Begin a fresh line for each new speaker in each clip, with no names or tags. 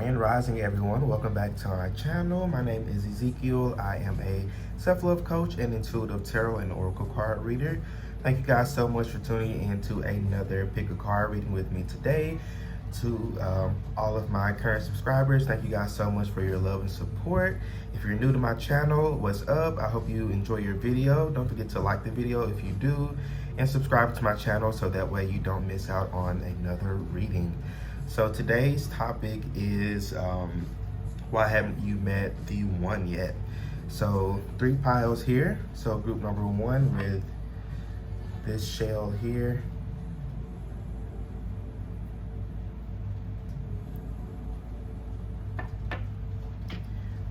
Grand Rising, everyone. Welcome back to our channel. My name is Ezekiel. I am a self-love coach and intuitive tarot and oracle card reader. Thank you guys so much for tuning in to another pick a card reading with me today. To all of my current subscribers, thank you guys so much for your love and support. If you're new to my channel, what's up? I hope you enjoy your video. Don't forget to like the video if you do, and subscribe to my channel so that way you don't miss out on another reading. So today's topic is why haven't you met the one yet? So 3 piles here. So group number 1 with this shell here.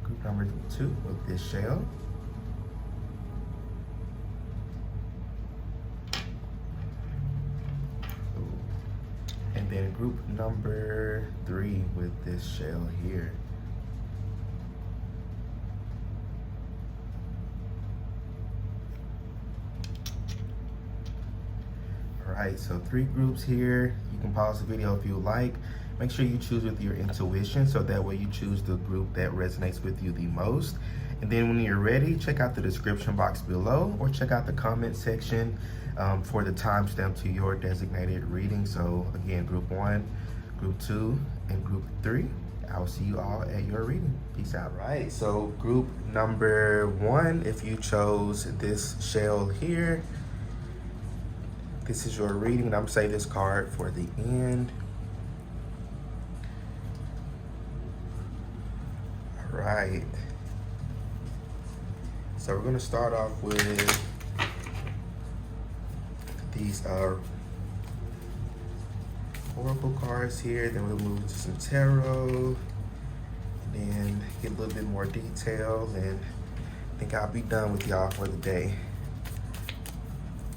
Group number 2 with this shell. And then group number 3 with this shell here. All right, so 3 groups here. You can pause the video if you like. Make sure you choose with your intuition so that way you choose the group that resonates with you the most. And then when you're ready, check out the description box below or check out the comment section for the timestamp to your designated reading. So again, group 1, group 2, and group 3. I'll see you all at your reading. Peace out. Right, so group number 1, if you chose this shell here, this is your reading. And I'm gonna save this card for the end. All right. So we're gonna start off with these oracle cards here. Then we'll move to some tarot, and then get a little bit more detail, and I think I'll be done with y'all for the day.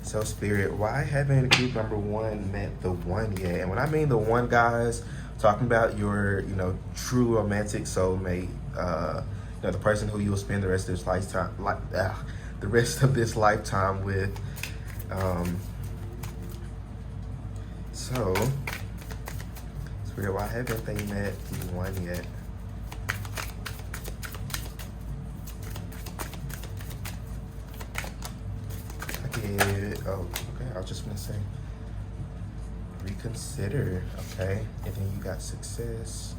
So Spirit, why haven't group number 1 met the one yet? And when I mean the one, guys, I'm talking about your, true romantic soulmate. The person who you will spend the rest of this lifetime, with. So, Spirit, why haven't they met the one yet? I was just gonna say reconsider, okay? And then you got success.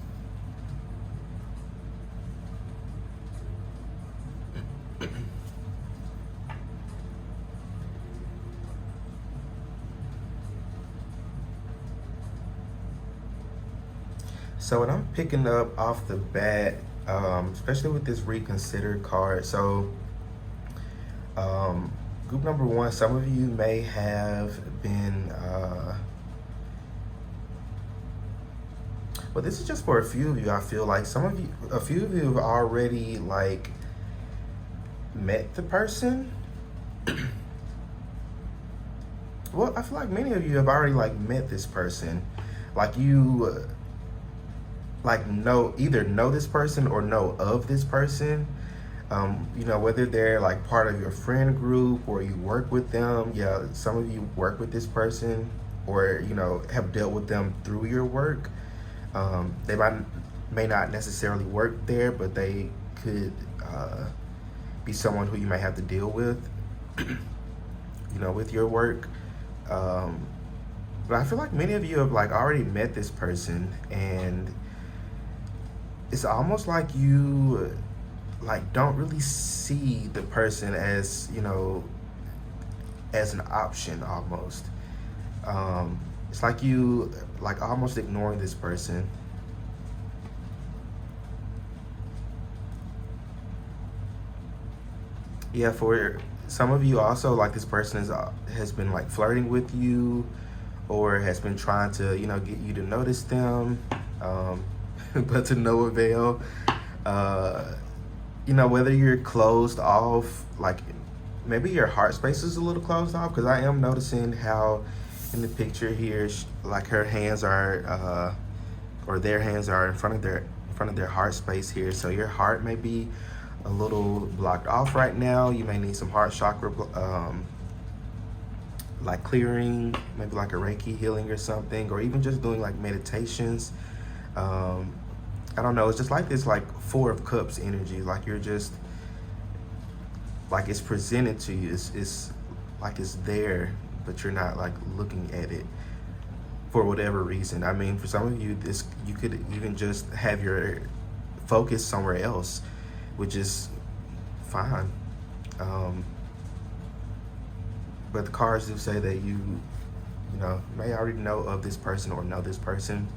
So what I'm picking up off the bat, especially with this reconsider card, so group number 1, some of you may have been, well, this is just for a few of you. I feel like a few of you have already met the person. Well, I feel like many of you have already met this person. You either know this person or know of this person. Whether they're part of your friend group or you work with them. Yeah, some of you work with this person or, have dealt with them through your work. They may not necessarily work there, but they could be someone who you may have to deal with, with your work. But I feel like many of you have already met this person, and it's almost like you don't really see the person as, as an option almost. It's like you almost ignoring this person. Yeah, for some of you also, this person has been flirting with you or has been trying to, get you to notice them, but to no avail. Whether you're closed off, maybe your heart space is a little closed off, because I am noticing how in the picture here, her hands are, or their hands are in front of their heart space here. So your heart may be a little blocked off right now. You may need some heart chakra clearing, maybe a Reiki healing or something, or even just doing meditations. I don't know, it's just like this, like Four of Cups energy. Like you're just, like it's presented to you. It's like it's there, but you're not like looking at it for whatever reason. I mean, for some of you, this, you could even just have your focus somewhere else, which is fine. But the cards do say that you know, may already know of this person or know this person.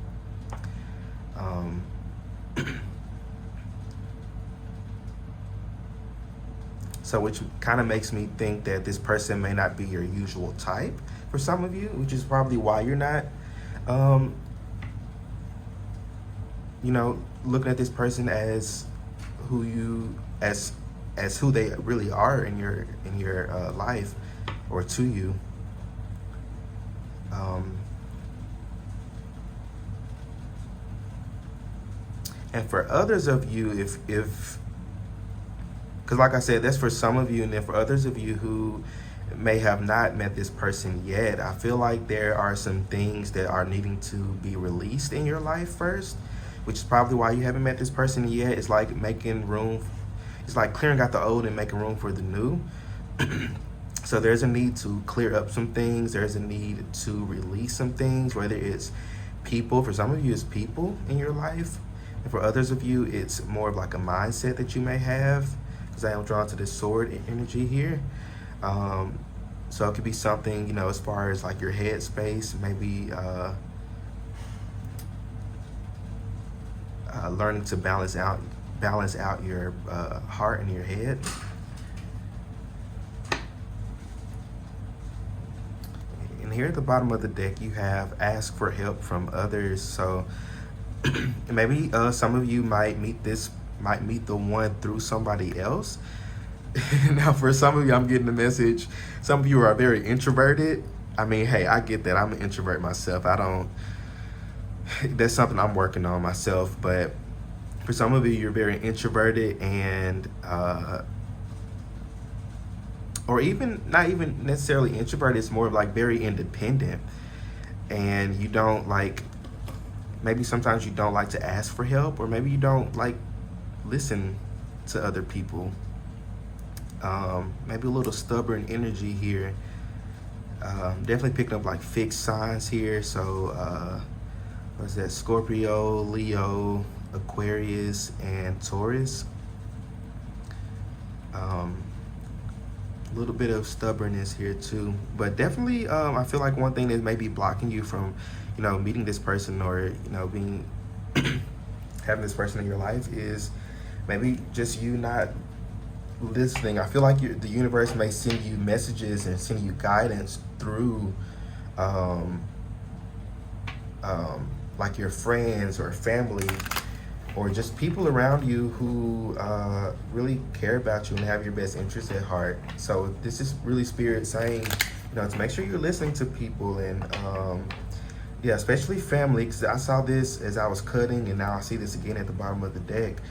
So which kind of makes me think that this person may not be your usual type for some of you, which is probably why you're not, you know, looking at this person as who you, as who they really are in your life, or to you. And for others of you, if because like I said, that's for some of you, and then for others of you who may have not met this person yet, I feel like there are some things that are needing to be released in your life first, which is probably why you haven't met this person yet. It's like making room, it's like clearing out the old and making room for the new. So there's a need to clear up some things. There's a need to release some things, whether it's people. For some of you, it's people in your life. And for others of you, it's more of like a mindset that you may have, because I am drawn to this sword energy here. So it could be something, you know, as far as like your head space, maybe learning to balance out your heart and your head. And here at the bottom of the deck, you have ask for help from others. So maybe some of you might meet the one through somebody else. Now, for some of you, I'm getting the message. Some of you are very introverted. I mean, hey, I get that. I'm an introvert myself. That's something I'm working on myself. But for some of you, you're very introverted, and or even not even necessarily introverted. It's more of like very independent, and you don't like, maybe sometimes you don't like to ask for help, or maybe you don't like listen to other people. Maybe a little stubborn energy here. Definitely picking up like fixed signs here. So what's that? Scorpio, Leo, Aquarius, and Taurus. A little bit of stubbornness here too, but definitely I feel like one thing that may be blocking you from, you know, meeting this person, or, you know, being having this person in your life, is maybe just you not listening. I feel like the universe may send you messages and send you guidance through like your friends or family, or just people around you who really care about you and have your best interests at heart. So this is really Spirit saying, you know, to make sure you're listening to people, and yeah, especially family, because I saw this as I was cutting, and now I see this again at the bottom of the deck.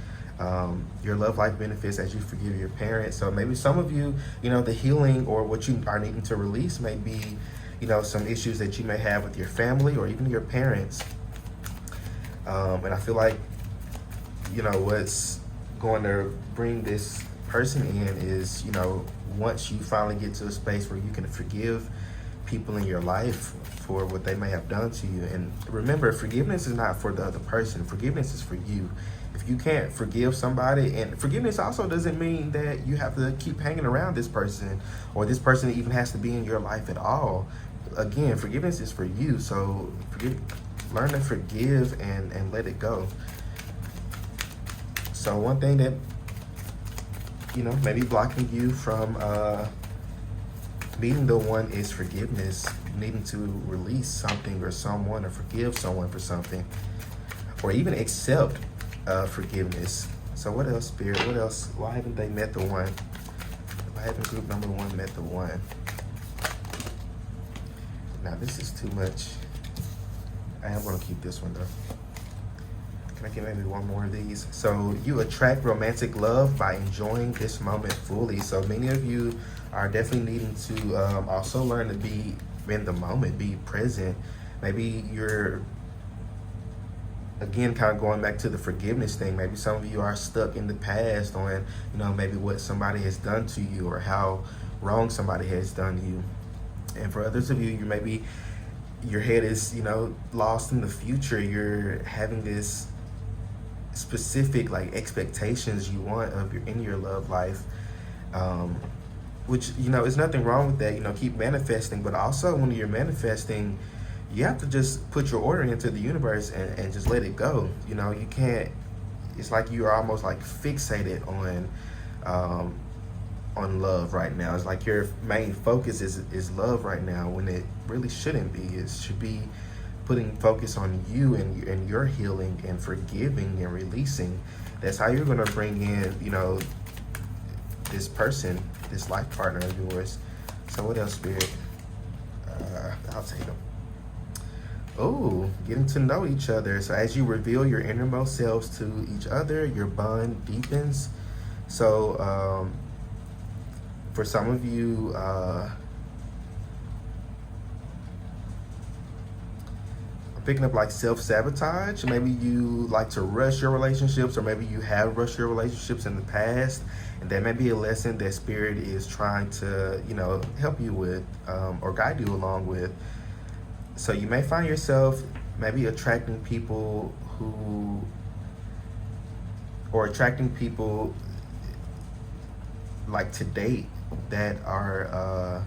Your love life benefits as you forgive your parents. So maybe some of you, you know, the healing or what you are needing to release may be, you know, some issues that you may have with your family or even your parents. And I feel like, you know, what's going to bring this person in is, you know, once you finally get to a space where you can forgive people in your life for what they may have done to you. And remember, forgiveness is not for the other person. Forgiveness is for you. If you can't forgive somebody, and forgiveness also doesn't mean that you have to keep hanging around this person, or this person even has to be in your life at all. Again, forgiveness is for you. So learn to forgive and let it go. So one thing that, you know, maybe blocking you from meeting the one is forgiveness, needing to release something or someone, or forgive someone for something, or even accept forgiveness. So what else, Spirit? What else? Why haven't they met the one? Why haven't group number one met the one? Now this is too much. I am going to keep this one though. Can I get maybe one more of these? So you attract romantic love by enjoying this moment fully. So many of you are definitely needing to also learn to be in the moment, be present. Maybe you're again, kind of going back to the forgiveness thing, maybe some of you are stuck in the past on, maybe what somebody has done to you or how wrong somebody has done to you. And for others of you, you maybe your head is, lost in the future. You're having this specific like expectations you want of your love life, which is nothing wrong with that. Keep manifesting, but also when you're manifesting, you have to just put your order into the universe and just let it go. You can't. It's like you're almost like fixated on love right now. It's like your main focus is love right now, when it really shouldn't be. It should be putting focus on you and your healing and forgiving and releasing. That's how you're going to bring in, this person, this life partner of yours. So what else, Spirit? I'll take them. Oh, getting to know each other. So as you reveal your innermost selves to each other, your bond deepens. So for some of you, I'm picking up like self-sabotage. Maybe you like to rush your relationships, or maybe you have rushed your relationships in the past, and that may be a lesson that Spirit is trying to, help you with, or guide you along with. So you may find yourself maybe attracting people like to date that are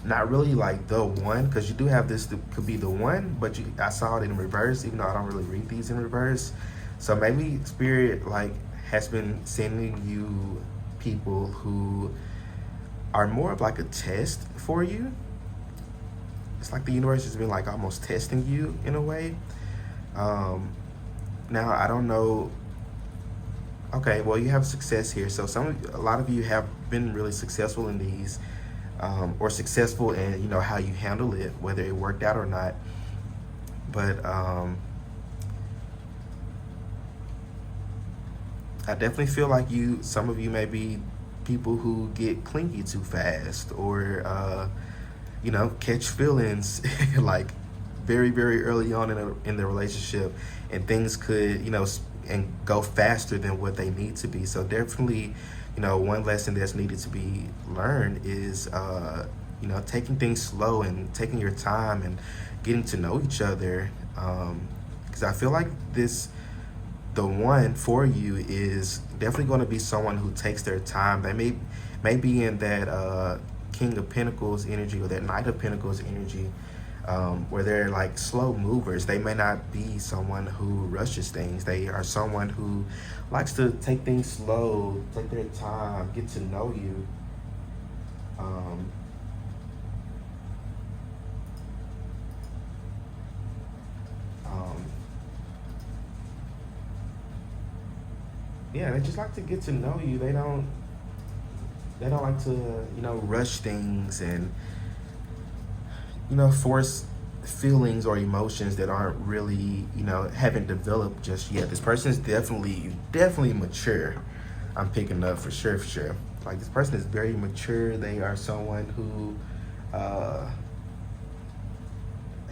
not really like the one, because you do have this that could be the one, but I saw it in reverse, even though I don't really read these in reverse. So maybe Spirit like has been sending you people who are more of like a test for you. It's like the universe has been like almost testing you in a way. Now I don't know. Okay, well, you have success here. So a lot of you have been really successful in these, or successful in how you handle it, whether it worked out or not. But I definitely feel like some of you may be people who get clingy too fast, or catch feelings like very, very early on in the relationship, and things could and go faster than what they need to be. So definitely, one lesson that's needed to be learned is taking things slow and taking your time and getting to know each other, because I feel like the one for you is definitely going to be someone who takes their time. They may be in that King of Pentacles energy, or that Knight of Pentacles energy, where they're like slow movers. They may not be someone who rushes things. They are someone who likes to take things slow, take their time, get to know you. Yeah, they just like to get to know you. They don't like to, rush things and, force feelings or emotions that aren't really, haven't developed just yet. This person is definitely mature. I'm picking up for sure. Like, this person is very mature. They are someone who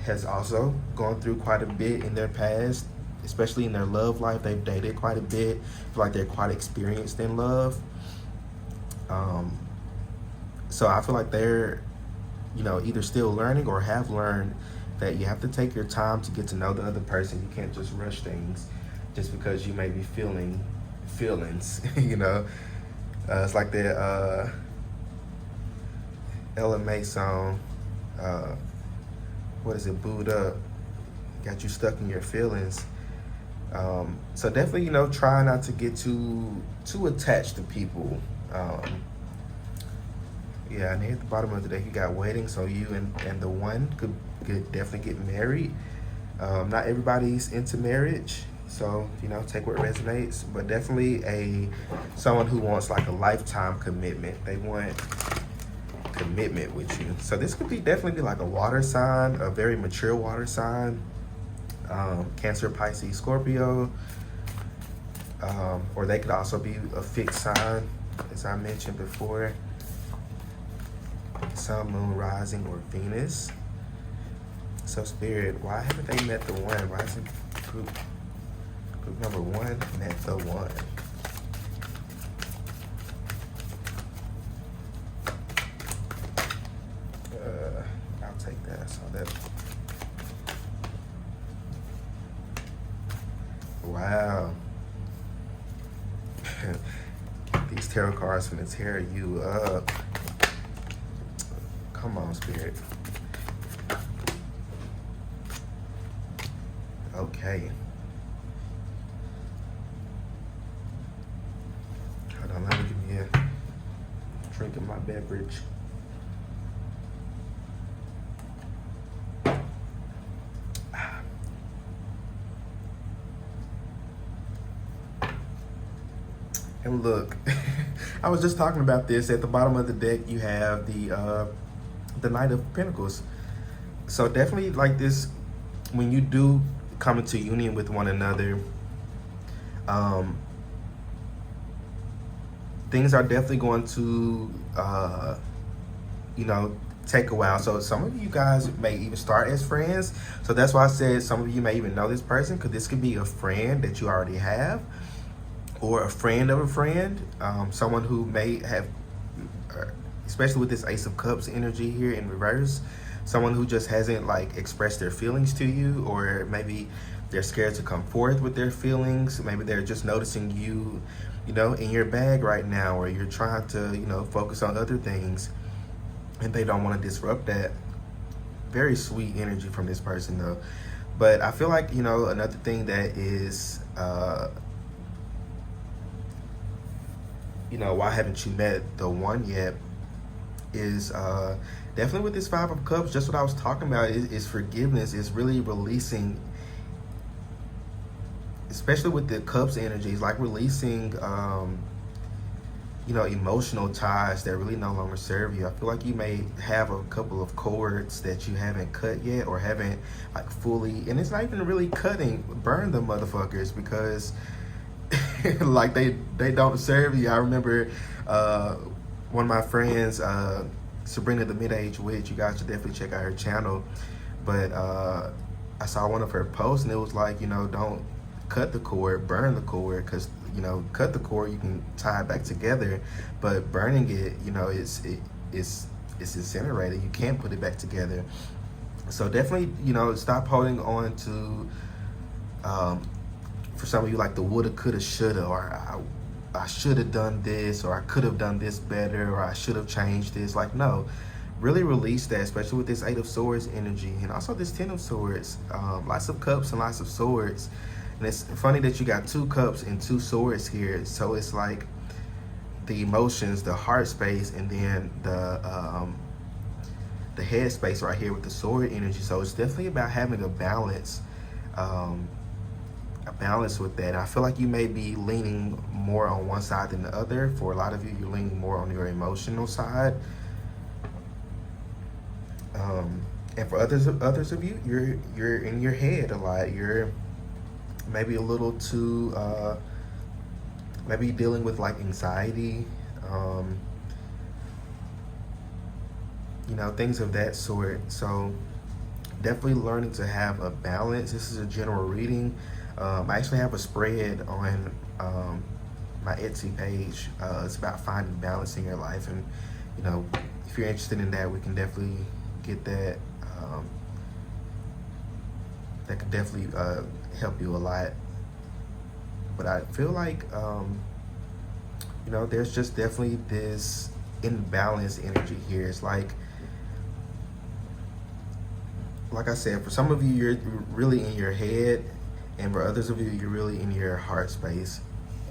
has also gone through quite a bit in their past, especially in their love life. They've dated quite a bit. I feel like they're quite experienced in love. So I feel like they're, either still learning or have learned that you have to take your time to get to know the other person. You can't just rush things just because you may be feeling feelings, It's like the Ella May song, what is it, Booed Up, got you stuck in your feelings. So definitely, try not to get too attached to people. Yeah, and here at the bottom of the deck, you got waiting. So you and the one could definitely get married. Not everybody's into marriage, so take what resonates. But definitely someone who wants like a lifetime commitment. They want commitment with you. So this could definitely be like a water sign, a very mature water sign. Cancer, Pisces, Scorpio, or they could also be a fixed sign, as I mentioned before. Sun, Moon, Rising, or Venus. So Spirit, why haven't they met the one? Why isn't group number one met the one? I'll take that. So that. Wow. These tarot cards finna tear you up. Come on, Spirit. Okay. Hold on, let me give me a drink of my beverage. And look, I was just talking about this. At the bottom of the deck, you have the Knight of Pentacles. So definitely like this, when you do come into union with one another, things are definitely going to, you know, take a while. So some of you guys may even start as friends. So that's why I said some of you may even know this person, because this could be a friend that you already have, or a friend of a friend, someone who may have, especially with this Ace of Cups energy here in reverse, someone who just hasn't like expressed their feelings to you, or maybe they're scared to come forth with their feelings. Maybe they're just noticing you, you know, in your bag right now, or you're trying to, you know, focus on other things, and they don't want to disrupt that. Very sweet energy from this person though. But I feel like, you know, another thing that is, you know, why haven't you met the one yet, is definitely with this Five of Cups, just what I was talking about, is forgiveness. Is really releasing, especially with the Cups energies, like releasing, you know, emotional ties that really no longer serve you. I feel like you may have a couple of cords that you haven't cut yet, or haven't like fully, and it's not even really cutting, burn them motherfuckers, because like they don't serve you. I remember one of my friends, Sabrina the Mid-Age Witch, you guys should definitely check out her channel, but I saw one of her posts, and it was like, you know, don't cut the cord, burn the cord, because, you know, cut the cord, you can tie it back together, but burning it, you know, it's incinerated. You can't put it back together. So definitely, you know, stop holding on to, for some of you, like the woulda, coulda, shoulda, or I should have done this, or I could have done this better, or I should have changed this. Like, no, really release that, especially with this Eight of Swords energy, and also this Ten of Swords. Lots of cups and lots of swords. And it's funny that you got two cups and two swords here. So it's like the emotions, the heart space, and then the head space right here with the sword energy. So it's definitely about having a balance. With that. I feel like you may be leaning more on one side than the other. For a lot of you, you're leaning more on your emotional side, and for others of you, you're in your head a lot. You're maybe a little too maybe dealing with like anxiety, you know, things of that sort. So definitely learning to have a balance. This is a general reading. I actually have a spread on my Etsy page. It's about finding balance in your life, and, you know, if you're interested in that, we can definitely get that. That could definitely help you a lot. But I feel like, you know, there's just definitely this imbalance energy here. It's like I said, for some of you, you're really in your head, and for others of you, you're really in your heart space,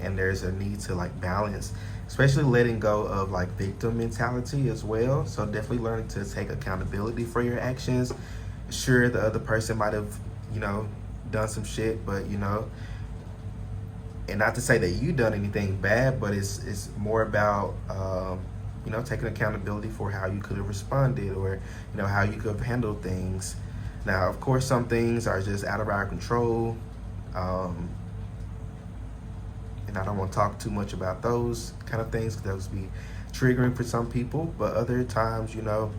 and there's a need to like balance, especially letting go of like victim mentality as well. So definitely learning to take accountability for your actions. Sure, the other person might have, you know, done some shit, but, you know, and not to say that you done anything bad, but it's more about, you know, taking accountability for how you could have responded, or, you know, how you could have handled things. Now, of course, some things are just out of our control, and I don't want to talk too much about those kind of things, because those be triggering for some people. But other times, you know,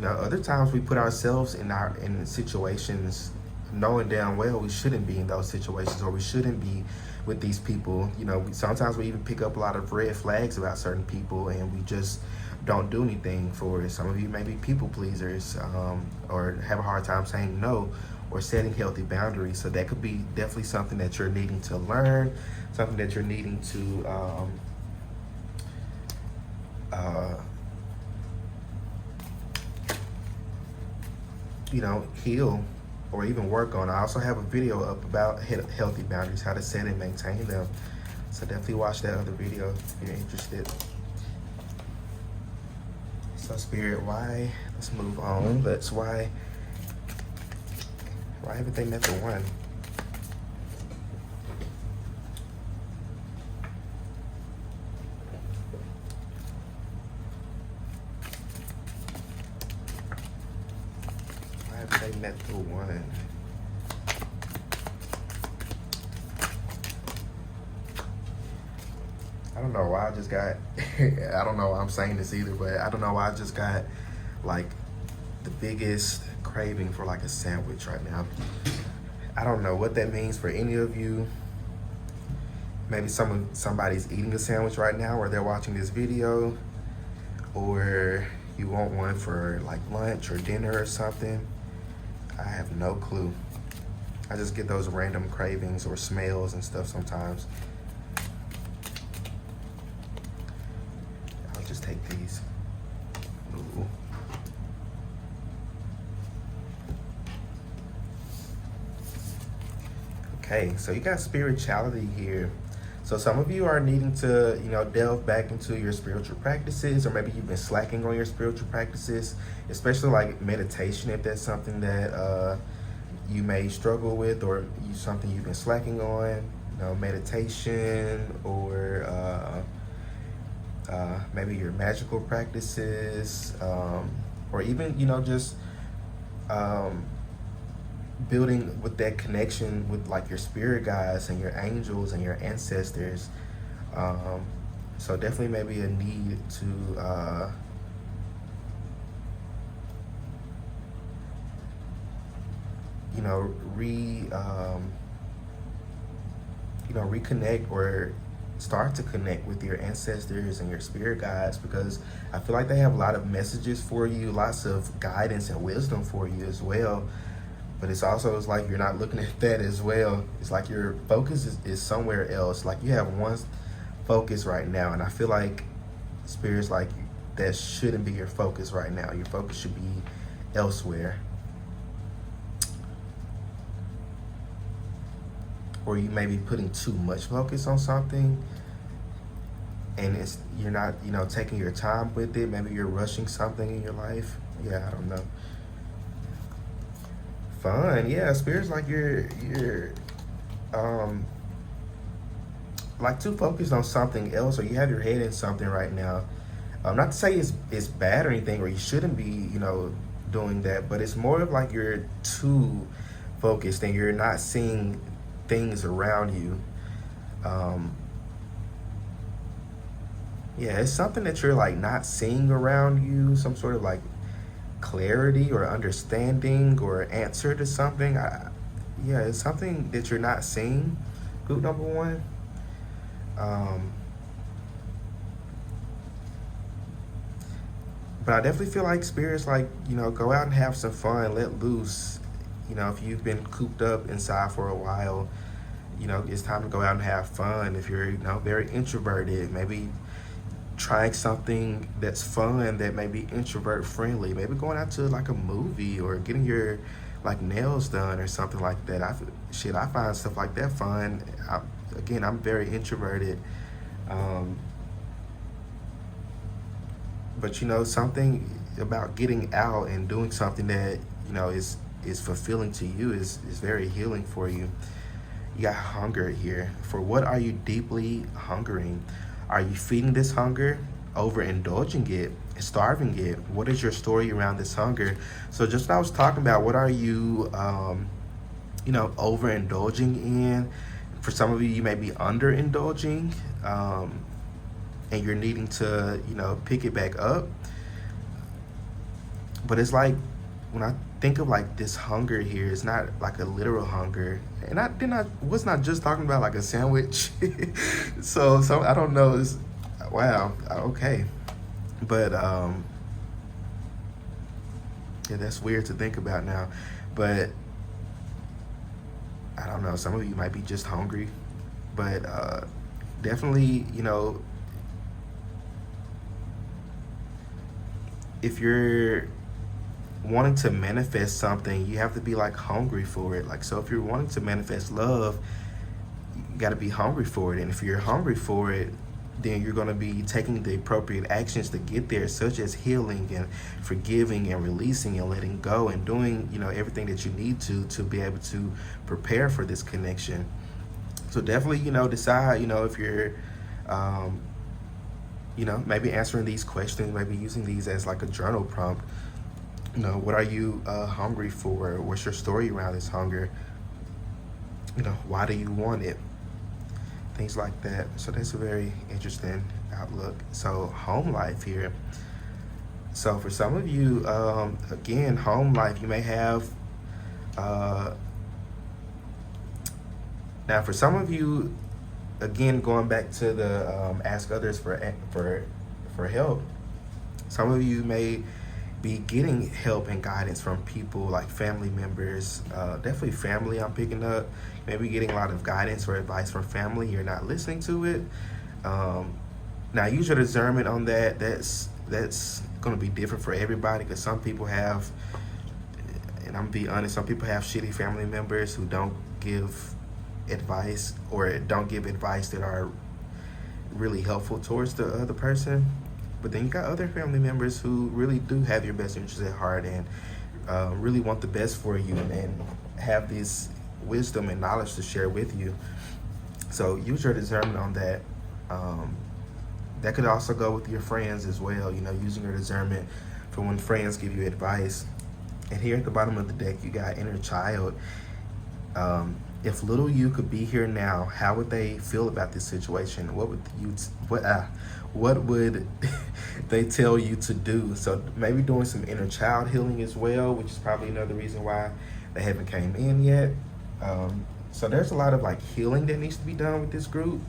Other times we put ourselves in situations knowing damn well we shouldn't be in those situations, or we shouldn't be with these people. Sometimes we even pick up a lot of red flags about certain people, and we just don't do anything for it. Some of you may be people pleasers, or have a hard time saying no or setting healthy boundaries. So that could be definitely something that you're needing to learn, something that you're needing to heal or even work on. I also have a video up about healthy boundaries, how to set and maintain them. So definitely watch that other video if you're interested. So Spirit, let's move on. Why haven't they met the one? Why haven't they met the one? I don't know why I just got, I don't know why I'm saying this either, but I don't know why I just got like the biggest craving for like a sandwich right now. I don't know what that means for any of you. Maybe somebody's eating a sandwich right now, or they're watching this video, or you want one for like lunch or dinner or something. I have no clue. I just get those random cravings or smells and stuff sometimes. I'll just take these. Ooh. Okay, so you got spirituality here. So some of you are needing to, delve back into your spiritual practices, or maybe you've been slacking on your spiritual practices, especially like meditation, if that's something that you may struggle with, or something you've been slacking on, meditation, or maybe your magical practices, or even, just building with that connection with like your spirit guides and your angels and your ancestors. So definitely maybe a need to reconnect, or start to connect with your ancestors and your spirit guides, because I feel like they have a lot of messages for you, lots of guidance and wisdom for you as well. But it's like you're not looking at that as well. It's like your focus is somewhere else. Like you have one focus right now, and I feel like Spirit's like, that shouldn't be your focus right now. Your focus should be elsewhere. Or you may be putting too much focus on something, and you're not, taking your time with it. Maybe you're rushing something in your life. Yeah, I don't know. Fun, yeah. Spirit's like you're like too focused on something else, or you have your head in something right now. Not to say it's bad or anything, or you shouldn't be, doing that, but it's more of like you're too focused and you're not seeing things around you. Yeah, it's something that you're like not seeing around you, some sort of like clarity or understanding or answer to something. Yeah, it's something that you're not seeing. Group number one. But I definitely feel like Spirit's like, go out and have some fun, let loose. If you've been cooped up inside for a while, it's time to go out and have fun. If you're, very introverted, maybe trying something that's fun that may be introvert friendly, maybe going out to like a movie, or getting your like nails done or something like that. I find stuff like that fun. I'm very introverted, but something about getting out and doing something that is fulfilling to you is very healing for you. You got hunger here. For what are you deeply hungering? Are you feeding this hunger, overindulging it, starving it? What is your story around this hunger? So just what I was talking about, what are you, overindulging in? For some of you, you may be underindulging, and you're needing to, pick it back up. But it's like, when I think of like this hunger here, it's not like a literal hunger. And I was not just talking about like a sandwich. So I don't know. It's, wow. Okay. But yeah, that's weird to think about now. But I don't know. Some of you might be just hungry. But definitely, if you're wanting to manifest something, you have to be like hungry for it. Like, so if you're wanting to manifest love, you got to be hungry for it. And if you're hungry for it, then you're going to be taking the appropriate actions to get there, such as healing and forgiving and releasing and letting go and doing, everything that you need to be able to prepare for this connection. So definitely, decide, if you're, maybe answering these questions, maybe using these as like a journal prompt. What are you hungry for? What's your story around this hunger? Why do you want it? Things like that. So that's a very interesting outlook. So home life here. So for some of you, again, home life, you may have, now for some of you, again, going back to the ask others for help, some of you may be getting help and guidance from people like family members, definitely family I'm picking up. Maybe getting a lot of guidance or advice from family. You're not listening to it. Now use your discernment on that. That's going to be different for everybody, because some people have, and I'm gonna be honest, some people have shitty family members who don't give advice or don't give advice that are really helpful towards the other person. But then you got other family members who really do have your best interests at heart and really want the best for you and have this wisdom and knowledge to share with you. So use your discernment on that. That could also go with your friends as well, using your discernment for when friends give you advice. And here at the bottom of the deck, you got inner child. If little you could be here now, how would they feel about this situation? What would they tell you to do? So maybe doing some inner child healing as well, which is probably another reason why they haven't came in yet. So there's a lot of like healing that needs to be done with this group.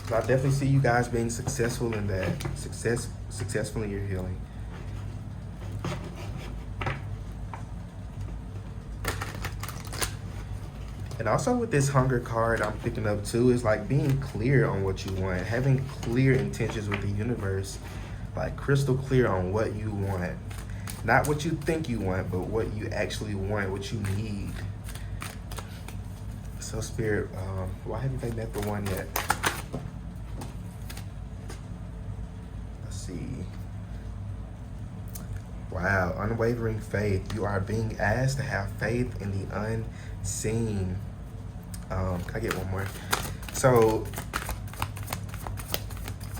So I definitely see you guys being successful in that, successful in your healing. And also with this hunger card I'm picking up too, is like being clear on what you want, having clear intentions with the universe, like crystal clear on what you want. Not what you think you want, but what you actually want, what you need. So Spirit, why haven't they met the one yet? Let's see. Wow, unwavering faith. You are being asked to have faith in the unseen. Can I get one more? So,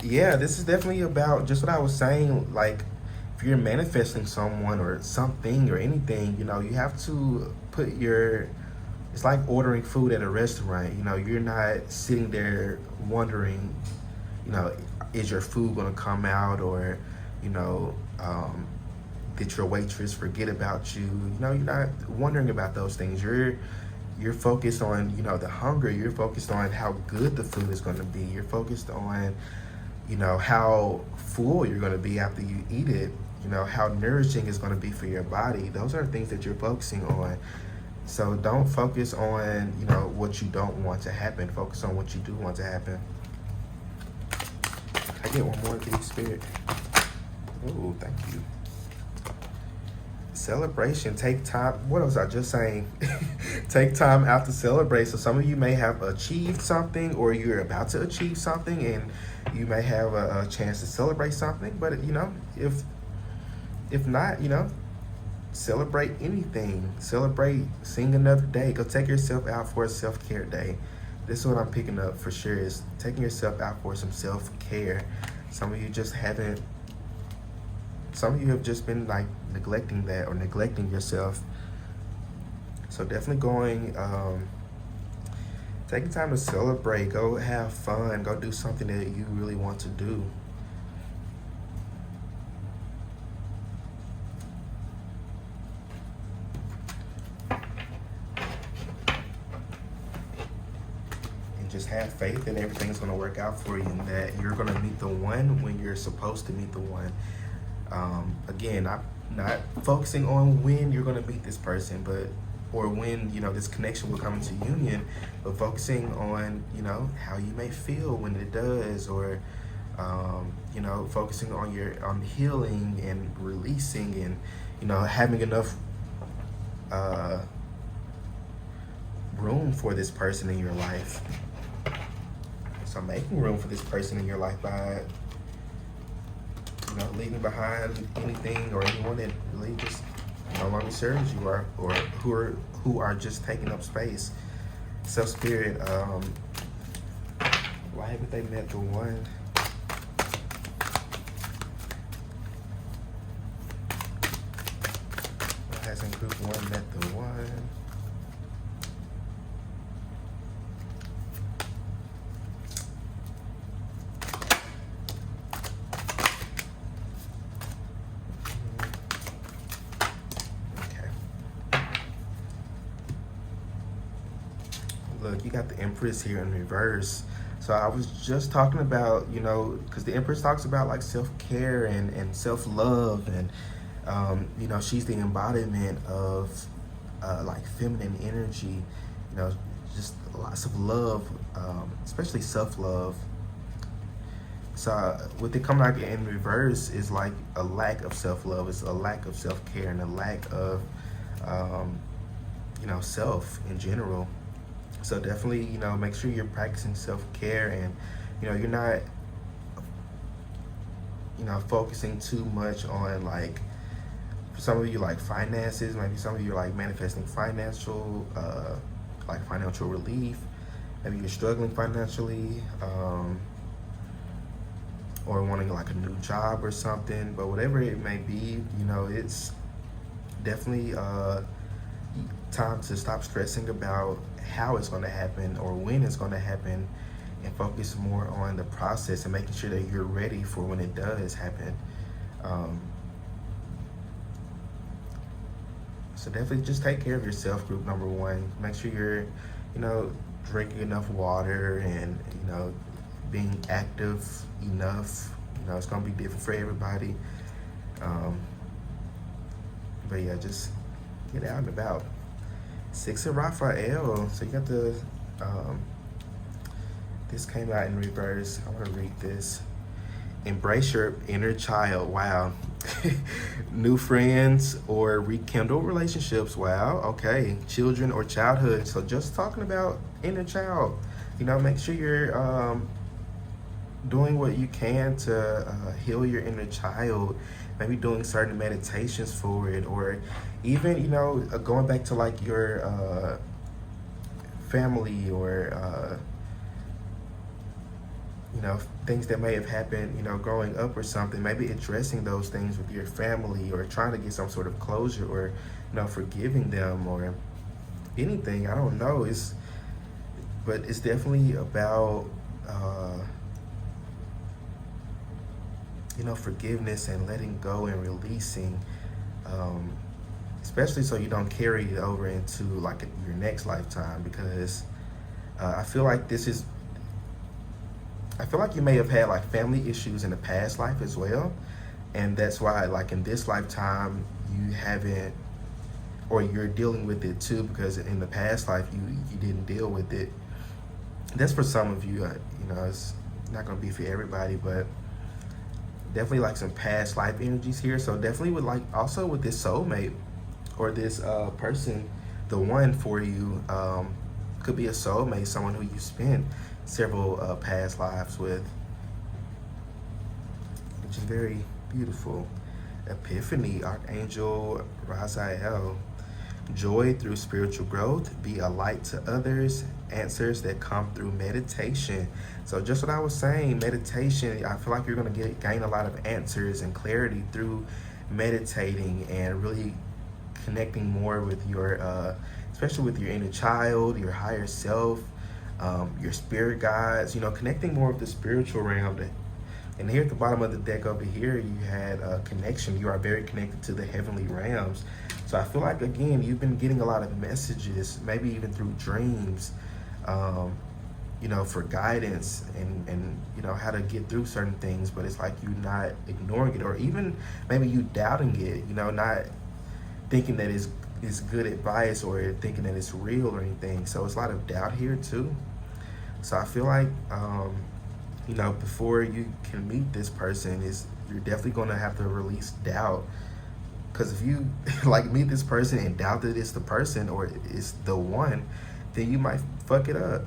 yeah, this is definitely about just what I was saying. Like, if you're manifesting someone or something or anything, you have to put it's like ordering food at a restaurant. You're not sitting there wondering, is your food going to come out, or, did your waitress forget about you? You're not wondering about those things. You're focused on, the hunger. You're focused on how good the food is going to be. You're focused on, how full you're going to be after you eat it. How nourishing it's going to be for your body. Those are things that you're focusing on. So don't focus on, what you don't want to happen. Focus on what you do want to happen. I get one more, please, Spirit. Oh, thank you. Celebration, take time. What was I just saying? Take time out to celebrate. So some of you may have achieved something, or you're about to achieve something, and you may have a chance to celebrate something. But if not, celebrate anything. Celebrate, sing another day. Go take yourself out for a self-care day. This is what I'm picking up for sure, is taking yourself out for some self-care. Some of you have just been like neglecting that or neglecting yourself. So definitely Take time to celebrate. Go have fun. Go do something that you really want to do. And just have faith that everything's going to work out for you and that you're going to meet the one when you're supposed to meet the one. Again, I'm not focusing on when you're going to meet this person, but or when, you know, this connection will come into union, but focusing on, you know, how you may feel when it does, or you know, focusing on healing and releasing, and, you know, having enough room for this person in your life. So making room for this person in your life by, you know, leaving behind anything or anyone that really just no longer serves you, or who are just taking up space. Self-spirit, why haven't they met the one? Why hasn't group one met the one? Look, you got the Empress here in reverse. So I was just talking about, you know, because the Empress talks about like self-care and self-love, and you know, she's the embodiment of like feminine energy, you know, just lots of love, especially self-love. So with it coming out in reverse is like a lack of self-love, it's a lack of self-care, and a lack of you know, self in general. So definitely, you know, make sure you're practicing self-care, and, you know, you're not, you know, focusing too much on, like, for some of you, like finances, maybe some of you are like manifesting financial, like financial relief. Maybe you're struggling financially, or wanting like a new job or something. But whatever it may be, you know, it's definitely time to stop stressing about how it's going to happen or when it's going to happen, and focus more on the process and making sure that you're ready for when it does happen. So definitely just take care of yourself, group number one. Make sure you're, you know, drinking enough water, and, you know, being active enough. You know, it's going to be different for everybody. But yeah, just get out and about. Six of Raphael. So you got the, this came out in reverse. I want to read this. Embrace your inner child. Wow. New friends or rekindle relationships. Wow. Okay. Children or childhood. So just talking about inner child. You know, make sure you're doing what you can to heal your inner child. Maybe doing certain meditations for it, or even, you know, going back to like your family, or you know, things that may have happened, you know, growing up or something. Maybe addressing those things with your family, or trying to get some sort of closure, or, you know, forgiving them, or anything. I don't know. But it's definitely about you know, forgiveness and letting go and releasing, especially so you don't carry it over into like your next lifetime. Because I feel like you may have had like family issues in the past life as well, and that's why like in this lifetime you haven't, or you're dealing with it too, because in the past life you didn't deal with it. That's for some of you. You know, it's not going to be for everybody, but definitely like some past life energies here. So definitely with like also with this soulmate, or this person, the one for you, could be a soulmate, someone who you spent several past lives with, which is very beautiful. Epiphany, Archangel Raziel. Joy through spiritual growth, be a light to others, answers that come through meditation. So just what I was saying, meditation, I feel like you're going to gain a lot of answers and clarity through meditating, and really connecting more with your, especially with your inner child, your higher self, your spirit guides, connecting more with the spiritual realm. And here at the bottom of the deck over here, you had a connection. You are very connected to the heavenly realms. So I feel like, again, you've been getting a lot of messages, maybe even through dreams, for guidance and how to get through certain things. But it's like you're not ignoring it, or even maybe you doubting it, not thinking that it's good advice or thinking that it's real or anything. So it's a lot of doubt here too. So I feel like, before you can meet this person, you're definitely going to have to release doubt. Because if you like meet this person and doubt that it's the person or it's the one, then you might fuck it up,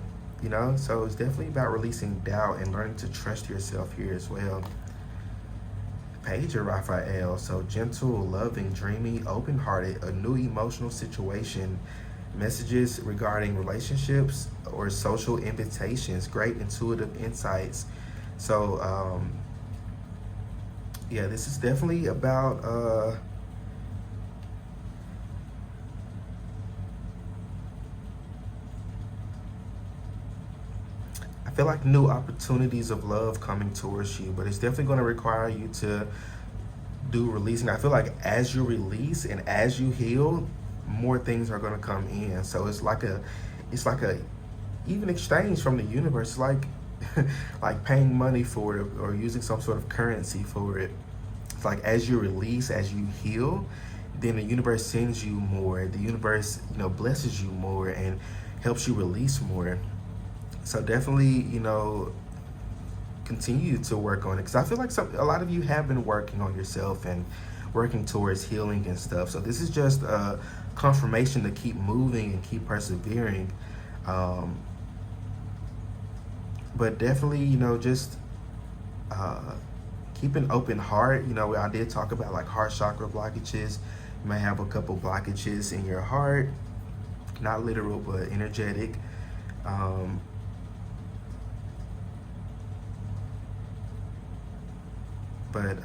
So it's definitely about releasing doubt and learning to trust yourself here as well. Page of Raphael, so gentle, loving, dreamy, open-hearted, a new emotional situation, messages regarding relationships or social invitations, great intuitive insights. So yeah, this is definitely about I feel like new opportunities of love coming towards you, but it's definitely going to require you to do releasing. I feel like as you release and as you heal, more things are going to come in. So it's like a even exchange from the universe, like like paying money for it or using some sort of currency for it. It's like as you release, as you heal, then the universe sends you more. The universe, blesses you more and helps you release more. So definitely, continue to work on it, because I feel like a lot of you have been working on yourself and working towards healing and stuff. So this is just a confirmation to keep moving and keep persevering. But definitely, just keep an open heart. I did talk about like heart chakra blockages. You may have a couple blockages in your heart, not literal, but energetic. But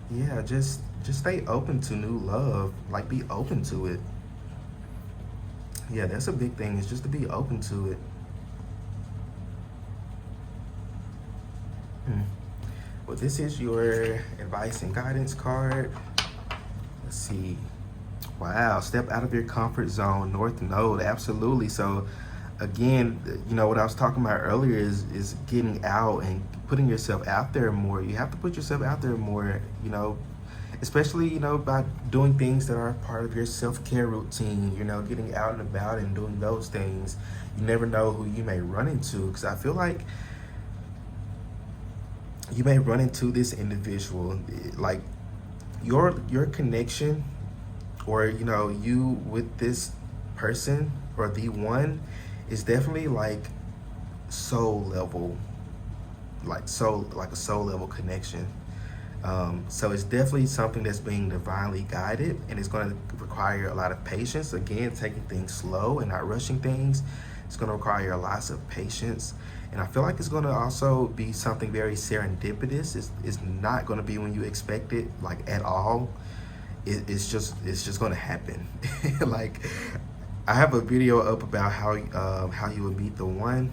yeah, just stay open to new love. Like, be open to it. Yeah, that's a big thing, is just to be open to it. Well, this is your advice and guidance card. Let's see. Wow, step out of your comfort zone, North Node, absolutely. So again, what I was talking about earlier is getting out and putting yourself out there more. You have to put yourself out there more, especially, by doing things that are part of your self-care routine, getting out and about and doing those things. You never know who you may run into, because I feel like you may run into this individual, like your connection, or, you with this person or the one is definitely like soul level, like a soul level connection. So it's definitely something that's being divinely guided, and it's going to require a lot of patience. Again, taking things slow and not rushing things. It's going to require lots of patience, and I feel like it's going to also be something very serendipitous. It's not going to be when you expect it, like, at all. It's just going to happen. Like, I have a video up about how you would meet the one,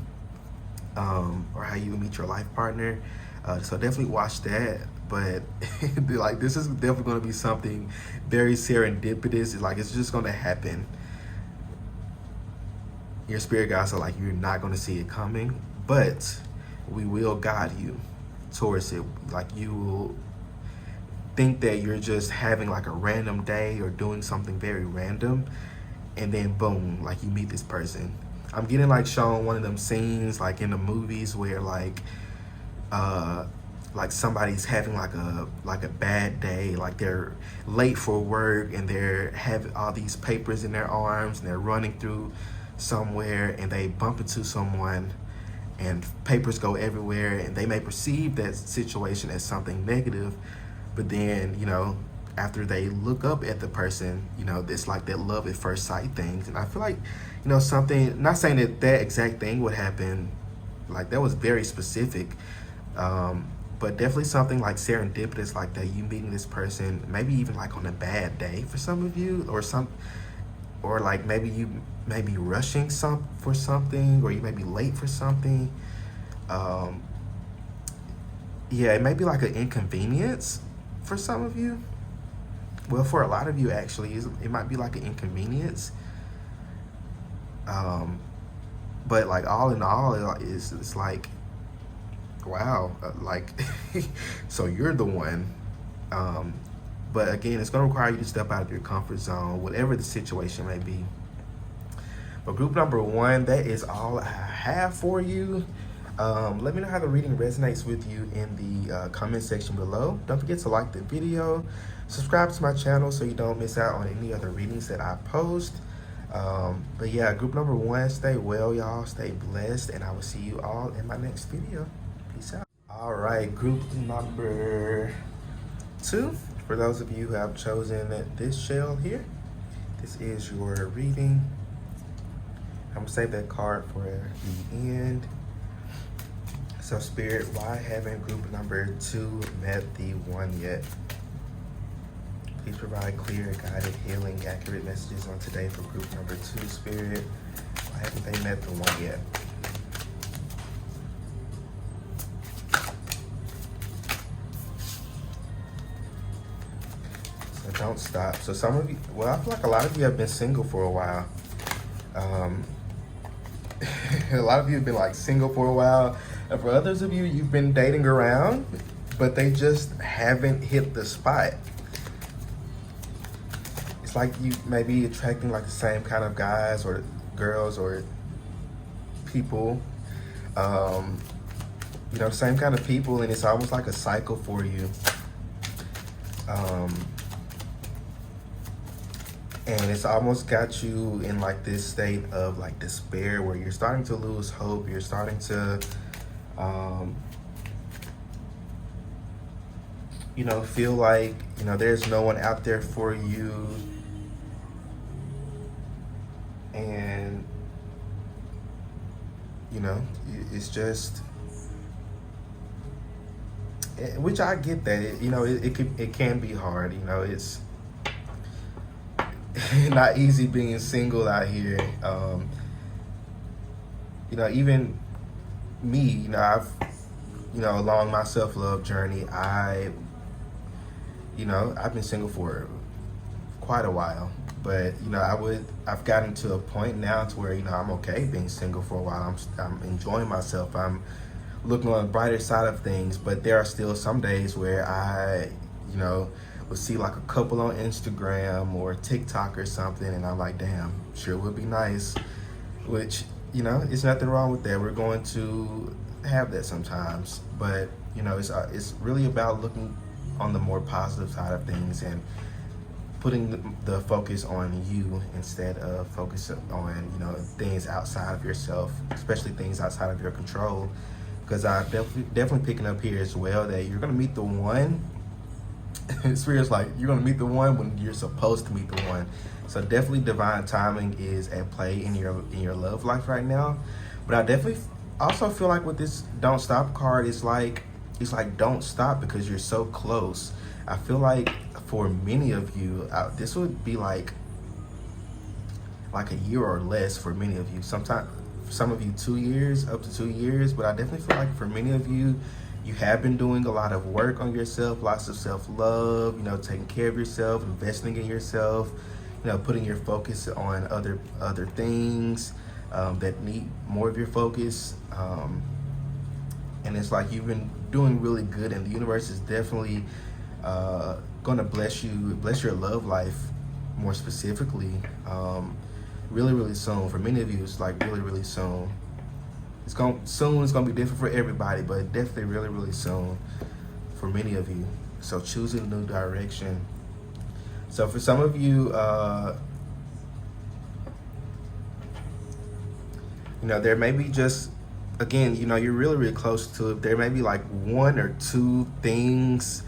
or how you would meet your life partner. So definitely watch that. But like, this is definitely going to be something very serendipitous. Like, it's just going to happen. Your spirit guides are like, you're not going to see it coming, but we will guide you towards it. Like, you will think that you're just having like a random day or doing something very random, and then boom, like, you meet this person. I'm getting like shown one of them scenes like in the movies where like somebody's having like a bad day, like they're late for work and they're having all these papers in their arms and they're running through somewhere and they bump into someone and papers go everywhere, and they may perceive that situation as something negative, but then, after they look up at the person, it's like that love at first sight things. And I feel like, something, not saying that exact thing would happen, like that was very specific, but definitely something like serendipitous like that, you meeting this person, maybe even like on a bad day for some of you, or or like maybe you may be rushing for something, or you may be late for something. Um, yeah, it may be like an inconvenience for some of you. Well, for a lot of you, actually, it might be like an inconvenience. Um, but like all in all, it's like, wow, like, so you're the one. Um, but again, it's going to require you to step out of your comfort zone, whatever the situation may be. But group number one, that is all I have for you. Let me know how the reading resonates with you in the comment section below. Don't forget to like the video, subscribe to my channel so you don't miss out on any other readings that I post. But yeah, group number one, stay well, y'all. Stay blessed, and I will see you all in my next video. Peace out. All right, group number two. For those of you who have chosen this shell here, this is your reading. I'm gonna save that card for the end. So Spirit, why haven't group number two met the one yet? Please provide clear, guided, healing, accurate messages on today for group number two, Spirit. Why haven't they met the one yet? So don't stop. So some of you, well, I feel like a lot of you have been single for a while. A lot of you have been like single for a while. And for others of you, you've been dating around, but they just haven't hit the spot. It's like you may be attracting like the same kind of guys or girls or people, you know, same kind of people, and it's almost like a cycle for you. And it's almost got you in like this state of like despair where you're starting to lose hope. You're starting to, you know, feel like, you know, there's no one out there for you. And, you know, it's just, which I get that, you know, it can be hard, you know, it's not easy being single out here. You know, even me, you know, along my self-love journey, I've been single for quite a while, but, you know, I've gotten to a point now to where, you know, I'm okay being single for a while. I'm enjoying myself. I'm looking on the brighter side of things, but there are still some days where I, you know, would see like a couple on Instagram or TikTok or something, and I'm like, damn, sure would be nice. Which, you know, it's nothing wrong with that. We're going to have that sometimes, but, you know, it's really about looking on the more positive side of things and putting the focus on you instead of focusing on, you know, things outside of yourself, especially things outside of your control. Because I'm definitely picking up here as well that you're gonna meet the one. It's like you're gonna meet the one when you're supposed to meet the one. So definitely divine timing is at play in your love life right now. But I definitely also feel like with this don't stop card, it's like don't stop because you're so close. I feel like for many of you, this would be like a year or less for many of you. Sometimes some of you 2 years, up to 2 years, but I definitely feel like for many of you, you have been doing a lot of work on yourself, lots of self-love, you know, taking care of yourself, investing in yourself, you know, putting your focus on other things that need more of your focus. And it's like you've been doing really good, and the universe is definitely gonna bless your love life more specifically, really, really soon. For many of you, it's like really, really soon. It's gonna be different for everybody, but definitely really, really soon for many of you. So choosing a new direction. So for some of you, you know, there may be just, again, you know, you're really, really close to it. There may be like one or two things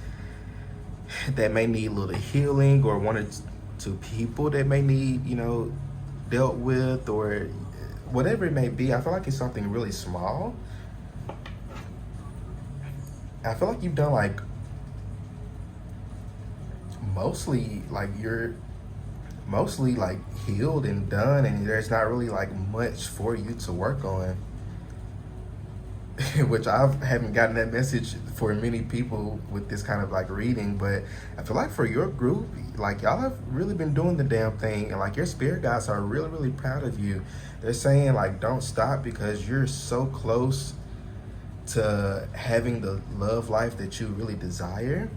that may need a little healing, or one or two people that may need, you know, dealt with, or whatever it may be. I feel like it's something really small. I feel like you've done like mostly mostly like healed and done, and there's not really like much for you to work on. Which I haven't gotten that message for many people with this kind of like reading, but I feel like for your group, like y'all have really been doing the damn thing, and like your spirit guides are really, really proud of you. They're saying like don't stop because you're so close to having the love life that you really desire.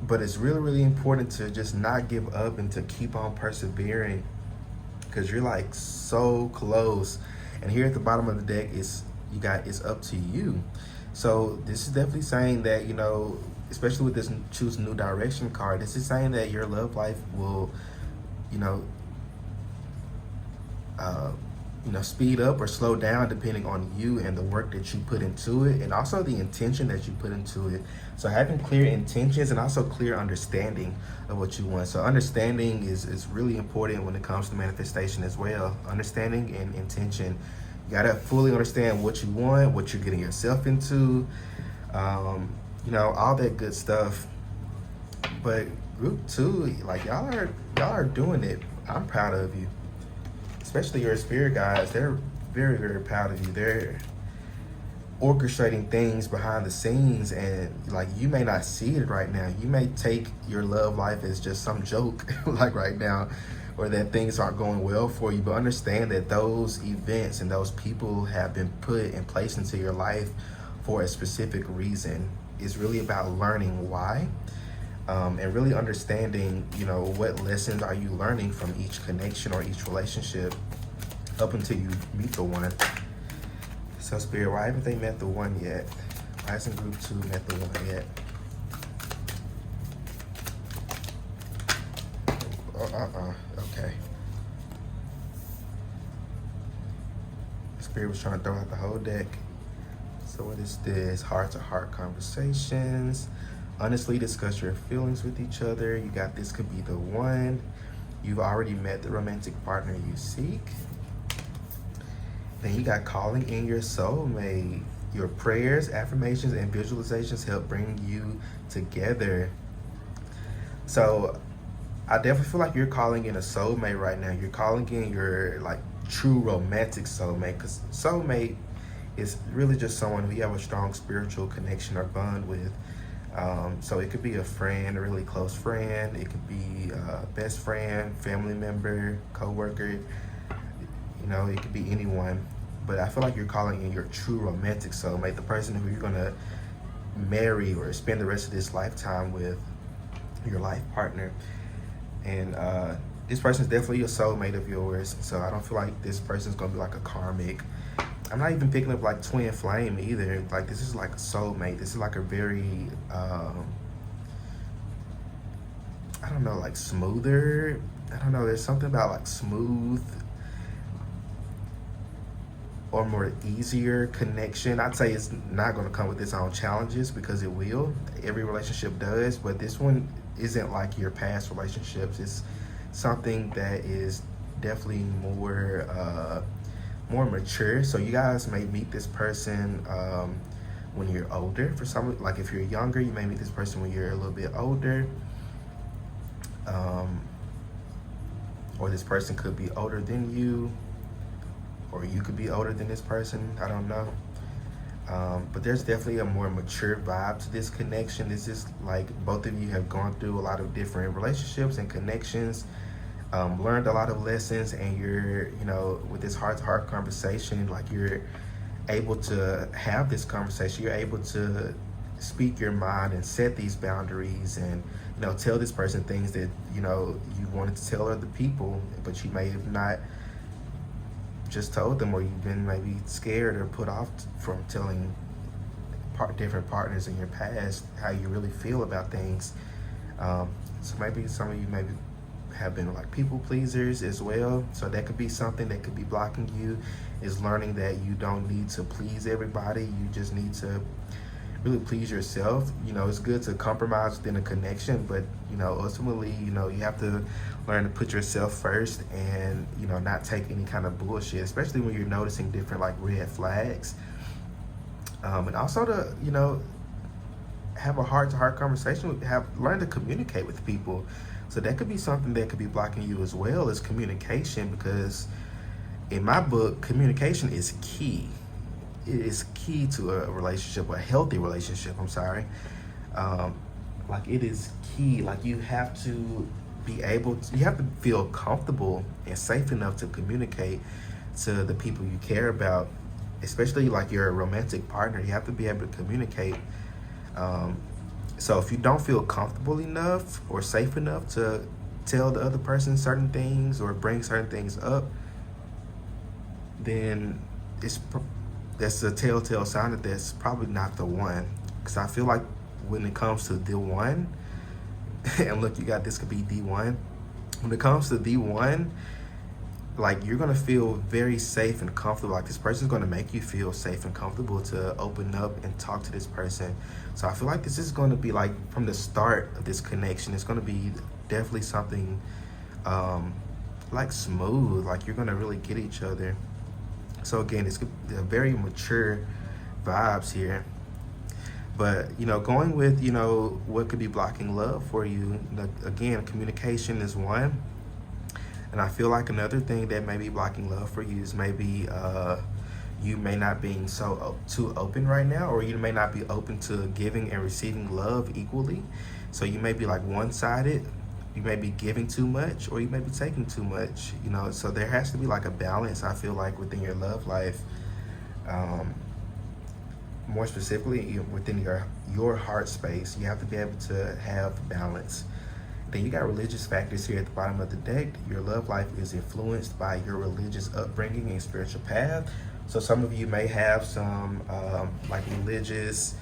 But it's really, really important to just not give up and to keep on persevering because you're like so close. And here at the bottom of the deck is it's up to you. So this is definitely saying that, especially with this choose new direction card, this is saying that your love life will, you know, speed up or slow down depending on you and the work that you put into it, and also the intention that you put into it. So having clear intentions and also clear understanding of what you want. So understanding is really important when it comes to manifestation as well. Understanding and intention. You gotta fully understand what you want, what you're getting yourself into, all that good stuff. But group 2, like y'all are doing it. I'm proud of you. Especially your spirit guides, they're very, very proud of you. They're orchestrating things behind the scenes, and like you may not see it right now. You may take your love life as just some joke like right now, or that things aren't going well for you, but understand that those events and those people have been put and placed into your life for a specific reason. It's really about learning why. And really understanding, what lessons are you learning from each connection or each relationship up until you meet the one. So Spirit, why haven't they met the one yet? Why hasn't group 2 met the one yet? Okay. Spirit was trying to throw out the whole deck. So what is this? Heart-to-heart conversations. Honestly discuss your feelings with each other. You got this could be the one. You've already met the romantic partner you seek. Then you got calling in your soulmate. Your prayers, affirmations, and visualizations help bring you together. So I definitely feel like you're calling in a soulmate right now. You're calling in your like true romantic soulmate, because soulmate is really just someone who you have a strong spiritual connection or bond with. So it could be a friend, a really close friend. It could be a best friend, family member, co-worker. It could be anyone. But I feel like you're calling in your true romantic soulmate, the person who you're going to marry or spend the rest of this lifetime with, your life partner. And this person is definitely a soulmate of yours. So I don't feel like this person is going to be like a karmic. I'm not even picking up like twin flame either. Like this is like a soulmate. This is like a very, I don't know, like smoother. I don't know. There's something about like smooth or more easier connection. I'd say it's not going to come with its own challenges, because it will. Every relationship does, but this one isn't like your past relationships. It's something that is definitely more mature. So you guys may meet this person when you're older. For some, like if you're younger, you may meet this person when you're a little bit older. Or this person could be older than you, or you could be older than this person. I don't know. But there's definitely a more mature vibe to this connection. This is like both of you have gone through a lot of different relationships and connections, learned a lot of lessons, and you're, with this heart-to-heart conversation, like you're able to have this conversation. You're able to speak your mind and set these boundaries, and tell this person things that you wanted to tell other people, but you may have not just told them, or you've been maybe scared or put off from telling different partners in your past how you really feel about things. So maybe some of you maybe have been like people pleasers as well. So that could be something that could be blocking you, is learning that you don't need to please everybody. You just need to really please yourself. It's good to compromise within a connection, but ultimately, you have to learn to put yourself first, and not take any kind of bullshit, especially when you're noticing different like red flags. And also to have a heart-to-heart conversation with, learn to communicate with people. So that could be something that could be blocking you as well, as communication, because in my book, communication is key. It is key to a relationship, a healthy relationship, I'm sorry. Like, it is key. Like, you have to be able to, you have to feel comfortable and safe enough to communicate to the people you care about, especially like your romantic partner. You have to be able to communicate. So if you don't feel comfortable enough or safe enough to tell the other person certain things or bring certain things up, then that's a telltale sign that that's probably not the one. Because I feel like when it comes to the one, and look, you got, this could be the one. When it comes to the one, like, you're gonna feel very safe and comfortable. Like, this person's gonna make you feel safe and comfortable to open up and talk to this person. So I feel like this is gonna be, like, from the start of this connection, it's gonna be definitely something like smooth. Like, you're gonna really get each other. So again, it's very mature vibes here. But, you know, going with, you know, what could be blocking love for you, again, communication is one. And I feel like another thing that may be blocking love for you is maybe you may not being too open right now, or you may not be open to giving and receiving love equally. So you may be like one-sided. You may be giving too much, or you may be taking too much, you know. So there has to be like a balance, I feel like, within your love life. More specifically, within your heart space, you have to be able to have balance. Then you got religious factors here at the bottom of the deck. Your love life is influenced by your religious upbringing and spiritual path. So some of you may have some like religious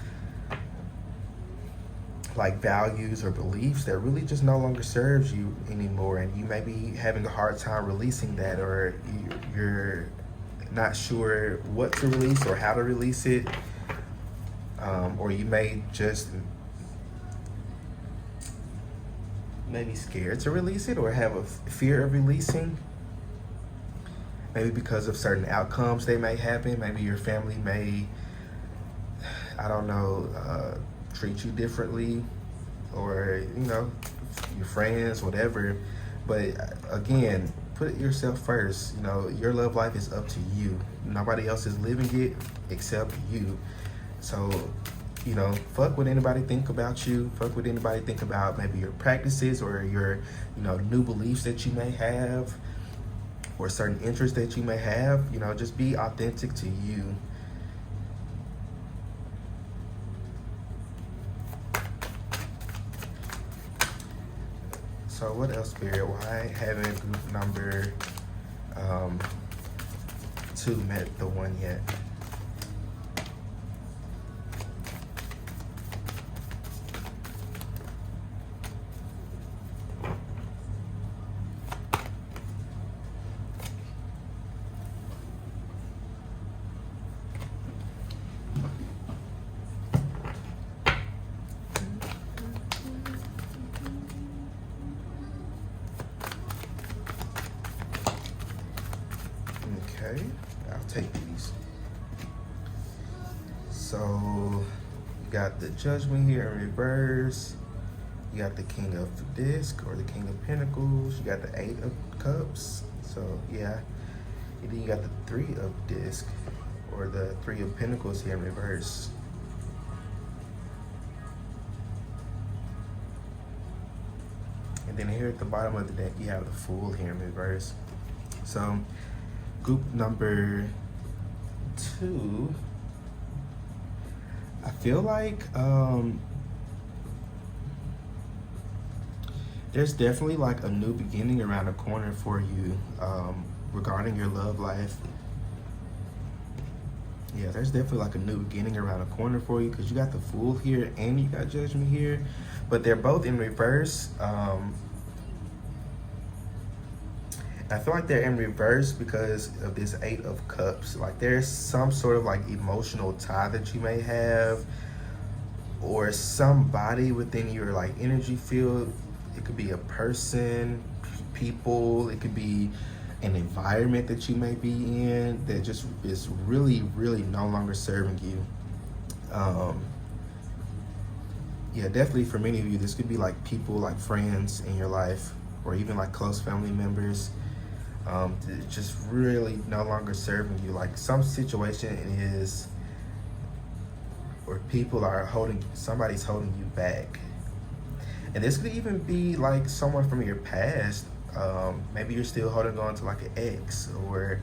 like values or beliefs that really just no longer serves you anymore, and you may be having a hard time releasing that, or you're not sure what to release or how to release it, or you may just maybe scared to release it, or have a fear of releasing, maybe because of certain outcomes they may happen. Maybe your family may, I don't know, treat you differently, or, you know, your friends, whatever. But again, put yourself first. You know, your love life is up to you. Nobody else is living it except you. So, you know, fuck what anybody think about you. Fuck what anybody think about maybe your practices, or your, you know, new beliefs that you may have, or certain interests that you may have. You know, just be authentic to you. So what else, Spirit? Why haven't group number 2 met the one yet? Okay, I'll take these. So you got the Judgment here in reverse. You got the King of Disc, or the King of Pentacles. You got the 8 of Cups. So yeah, and then you got the 3 of Disc, or the 3 of Pentacles here in reverse. And then here at the bottom of the deck, you have the Fool here in reverse. So group number 2, I feel like there's definitely like a new beginning around the corner for you regarding your love life. Yeah, there's definitely like a new beginning around the corner for you, because you got the Fool here and you got Judgment here, but they're both in reverse. I feel like they're in reverse because of this 8 of Cups. Like, there's some sort of like emotional tie that you may have, or somebody within your like energy field. It could be a person, people, it could be an environment that you may be in that just is really, really no longer serving you. yeah, definitely for many of you, this could be like people, like friends in your life, or even like close family members, just really no longer serving you. Like some situation is, or people are somebody's holding you back. And this could even be like someone from your past. Maybe you're still holding on to like an ex, or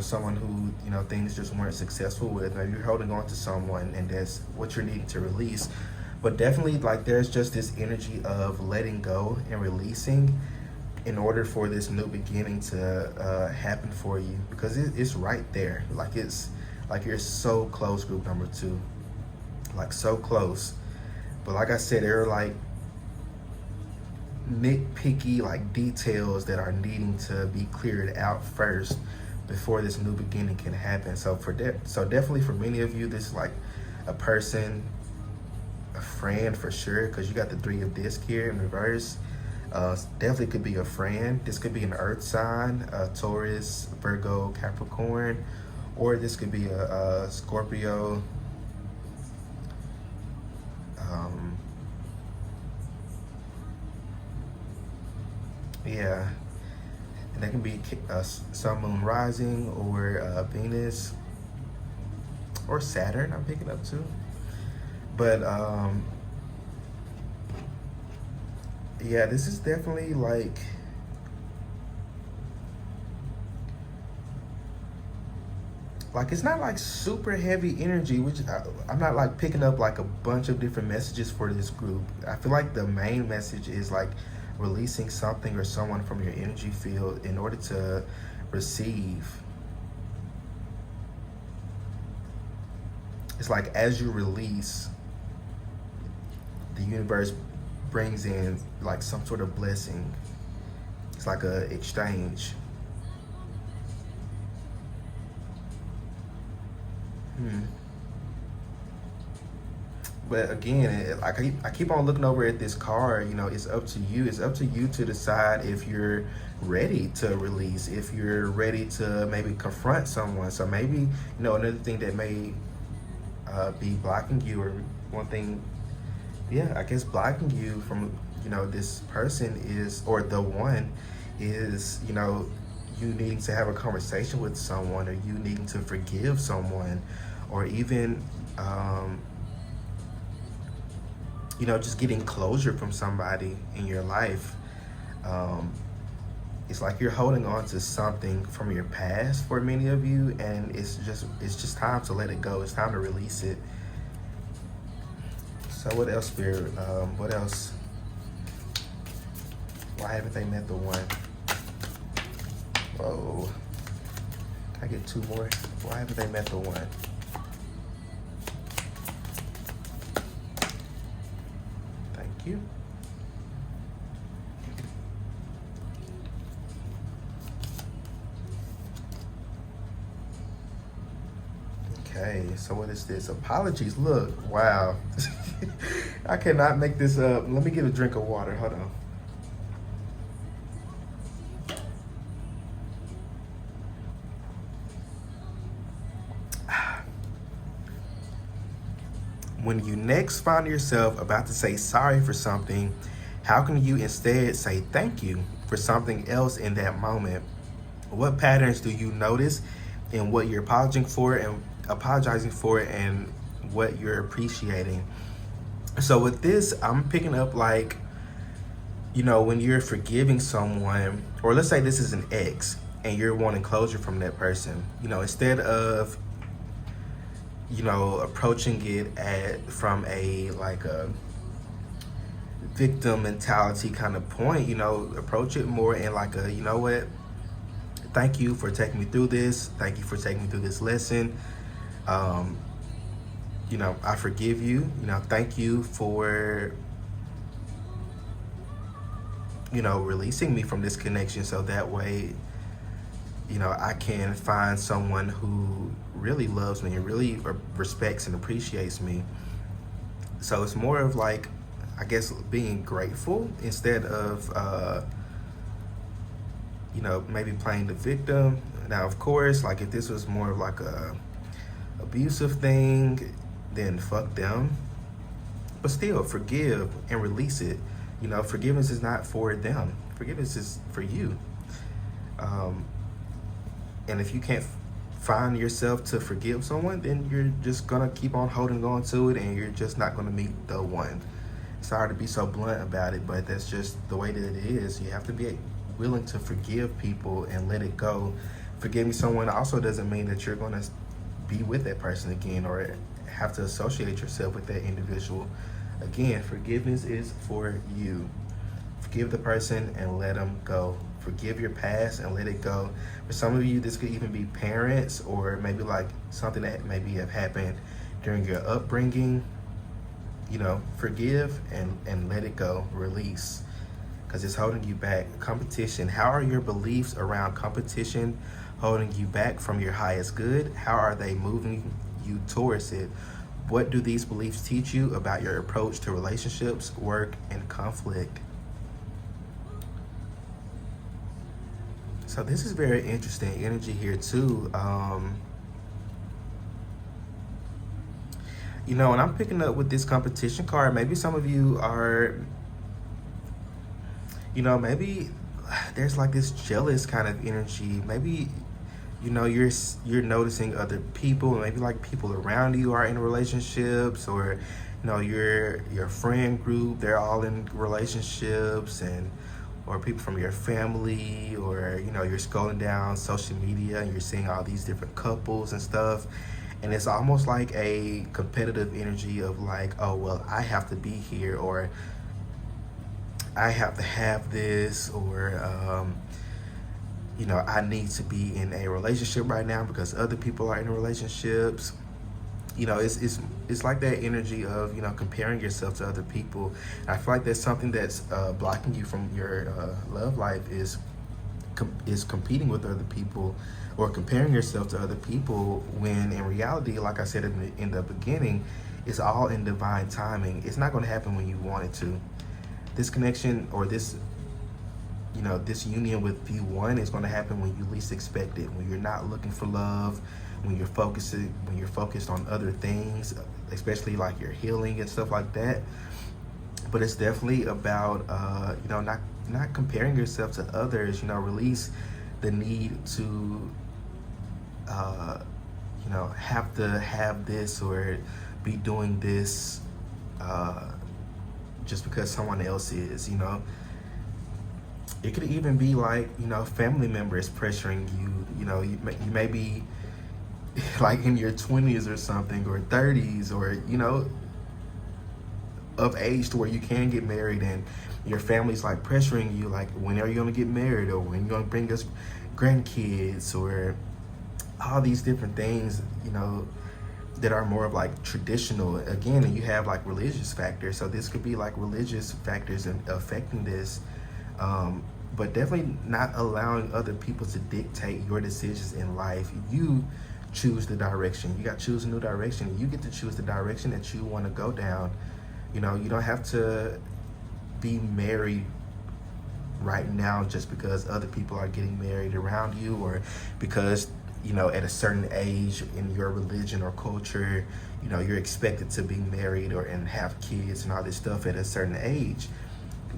someone who things just weren't successful with. Maybe you're holding on to someone, and that's what you're needing to release. But definitely, like, there's just this energy of letting go and releasing in order for this new beginning to happen for you, because it's right there. Like, it's like you're so close, group number two, like so close. But like I said, there are like nitpicky like details that are needing to be cleared out first before this new beginning can happen. So definitely for many of you, this is like a person, a friend for sure, because you got the Three of Discs here in reverse. Definitely could be a friend. This could be an earth sign, Taurus, Virgo, Capricorn, or this could be a Scorpio. Yeah, and that can be Sun, Moon, Rising, or Venus, or Saturn. I'm picking up too. But yeah, this is definitely like it's not like super heavy energy, which I'm not like picking up like a bunch of different messages for this group. I feel like the main message is like releasing something or someone from your energy field in order to receive. It's like as you release, the universe brings in like some sort of blessing. It's like a exchange. But again, I keep on looking over at this card. It's up to you. It's up to you to decide if you're ready to release, if you're ready to maybe confront someone. So maybe, another thing that may be blocking you, or one thing, yeah, I guess blocking you from, this person is, or the one is, you needing to have a conversation with someone, or you needing to forgive someone, or even, just getting closure from somebody in your life. It's like you're holding on to something from your past for many of you, and it's just time to let it go. It's time to release it. So what else, Spirit? What else? Why haven't they met the one? Whoa. Can I get two more? Why haven't they met the one? Thank you. Okay, so what is this? Apologies. Look, wow. I cannot make this up. Let me get a drink of water. Hold on. When you next find yourself about to say sorry for something, how can you instead say thank you for something else in that moment? What patterns do you notice in what you're apologizing for and what you're appreciating? So with this, I'm picking up like, when you're forgiving someone, or let's say this is an ex and you're wanting closure from that person, instead of approaching it from a victim mentality kind of point, approach it more in like a, what, thank you for taking me through this. Thank you for taking me through this lesson. I forgive you. Thank you for, releasing me from this connection, so that way, I can find someone who really loves me and really respects and appreciates me. So it's more of like, I guess, being grateful instead of, maybe playing the victim. Now, of course, like if this was more of like a abusive thing, then fuck them. But still, forgive and release it. Forgiveness is not for them. Forgiveness is for you. Um, and if you can't find yourself to forgive someone, then you're just gonna keep on holding on to it, and you're just not gonna meet the one. Sorry to be so blunt about it, but that's just the way that it is. You have to be willing to forgive people and let it go. Forgiving someone also doesn't mean that you're gonna be with that person again or have to associate yourself with that individual again. Forgiveness is for you. Forgive the person and let them go. Forgive your past and let it go. For some of you, this could even be parents, or maybe like something that maybe have happened during your upbringing. Forgive and let it go. Release, because it's holding you back. Competition. How are your beliefs around competition holding you back from your highest good? How are they moving you towards it? What do these beliefs teach you about your approach to relationships, work, and conflict? So this is very interesting energy here too. And I'm picking up with this competition card, maybe some of you are, maybe there's like this jealous kind of energy. Maybe, you're noticing other people, maybe like people around you are in relationships, or, your friend group, they're all in relationships, or people from your family, or you're scrolling down social media and you're seeing all these different couples and stuff, and it's almost like a competitive energy of like, oh well, I have to be here, or I have to have this, or I need to be in a relationship right now because other people are in relationships. It's like that energy of comparing yourself to other people. And I feel like that's something that's blocking you from your love life, is competing with other people or comparing yourself to other people, when in reality, like I said in the beginning, it's all in divine timing. It's not going to happen when you want it to. This connection, or this this union with you one, is going to happen when you least expect it, when you're not looking for love, when you're focused on other things, especially like your healing and stuff like that. But it's definitely about not comparing yourself to others. Release the need to have to have this or be doing this just because someone else is. It could even be like, family members pressuring you. You may be like in your 20s or something, or 30s, or, of age to where you can get married, and your family's like pressuring you, like, when are you going to get married, or when are you going to bring us grandkids, or all these different things, that are more of like traditional. Again, and you have like religious factors. So this could be like religious factors affecting this. But definitely not allowing other people to dictate your decisions in life. You choose the direction. You got to choose a new direction. You get to choose the direction that you want to go down. You don't have to be married right now just because other people are getting married around you, or because at a certain age in your religion or culture, you're expected to be married and have kids and all this stuff at a certain age.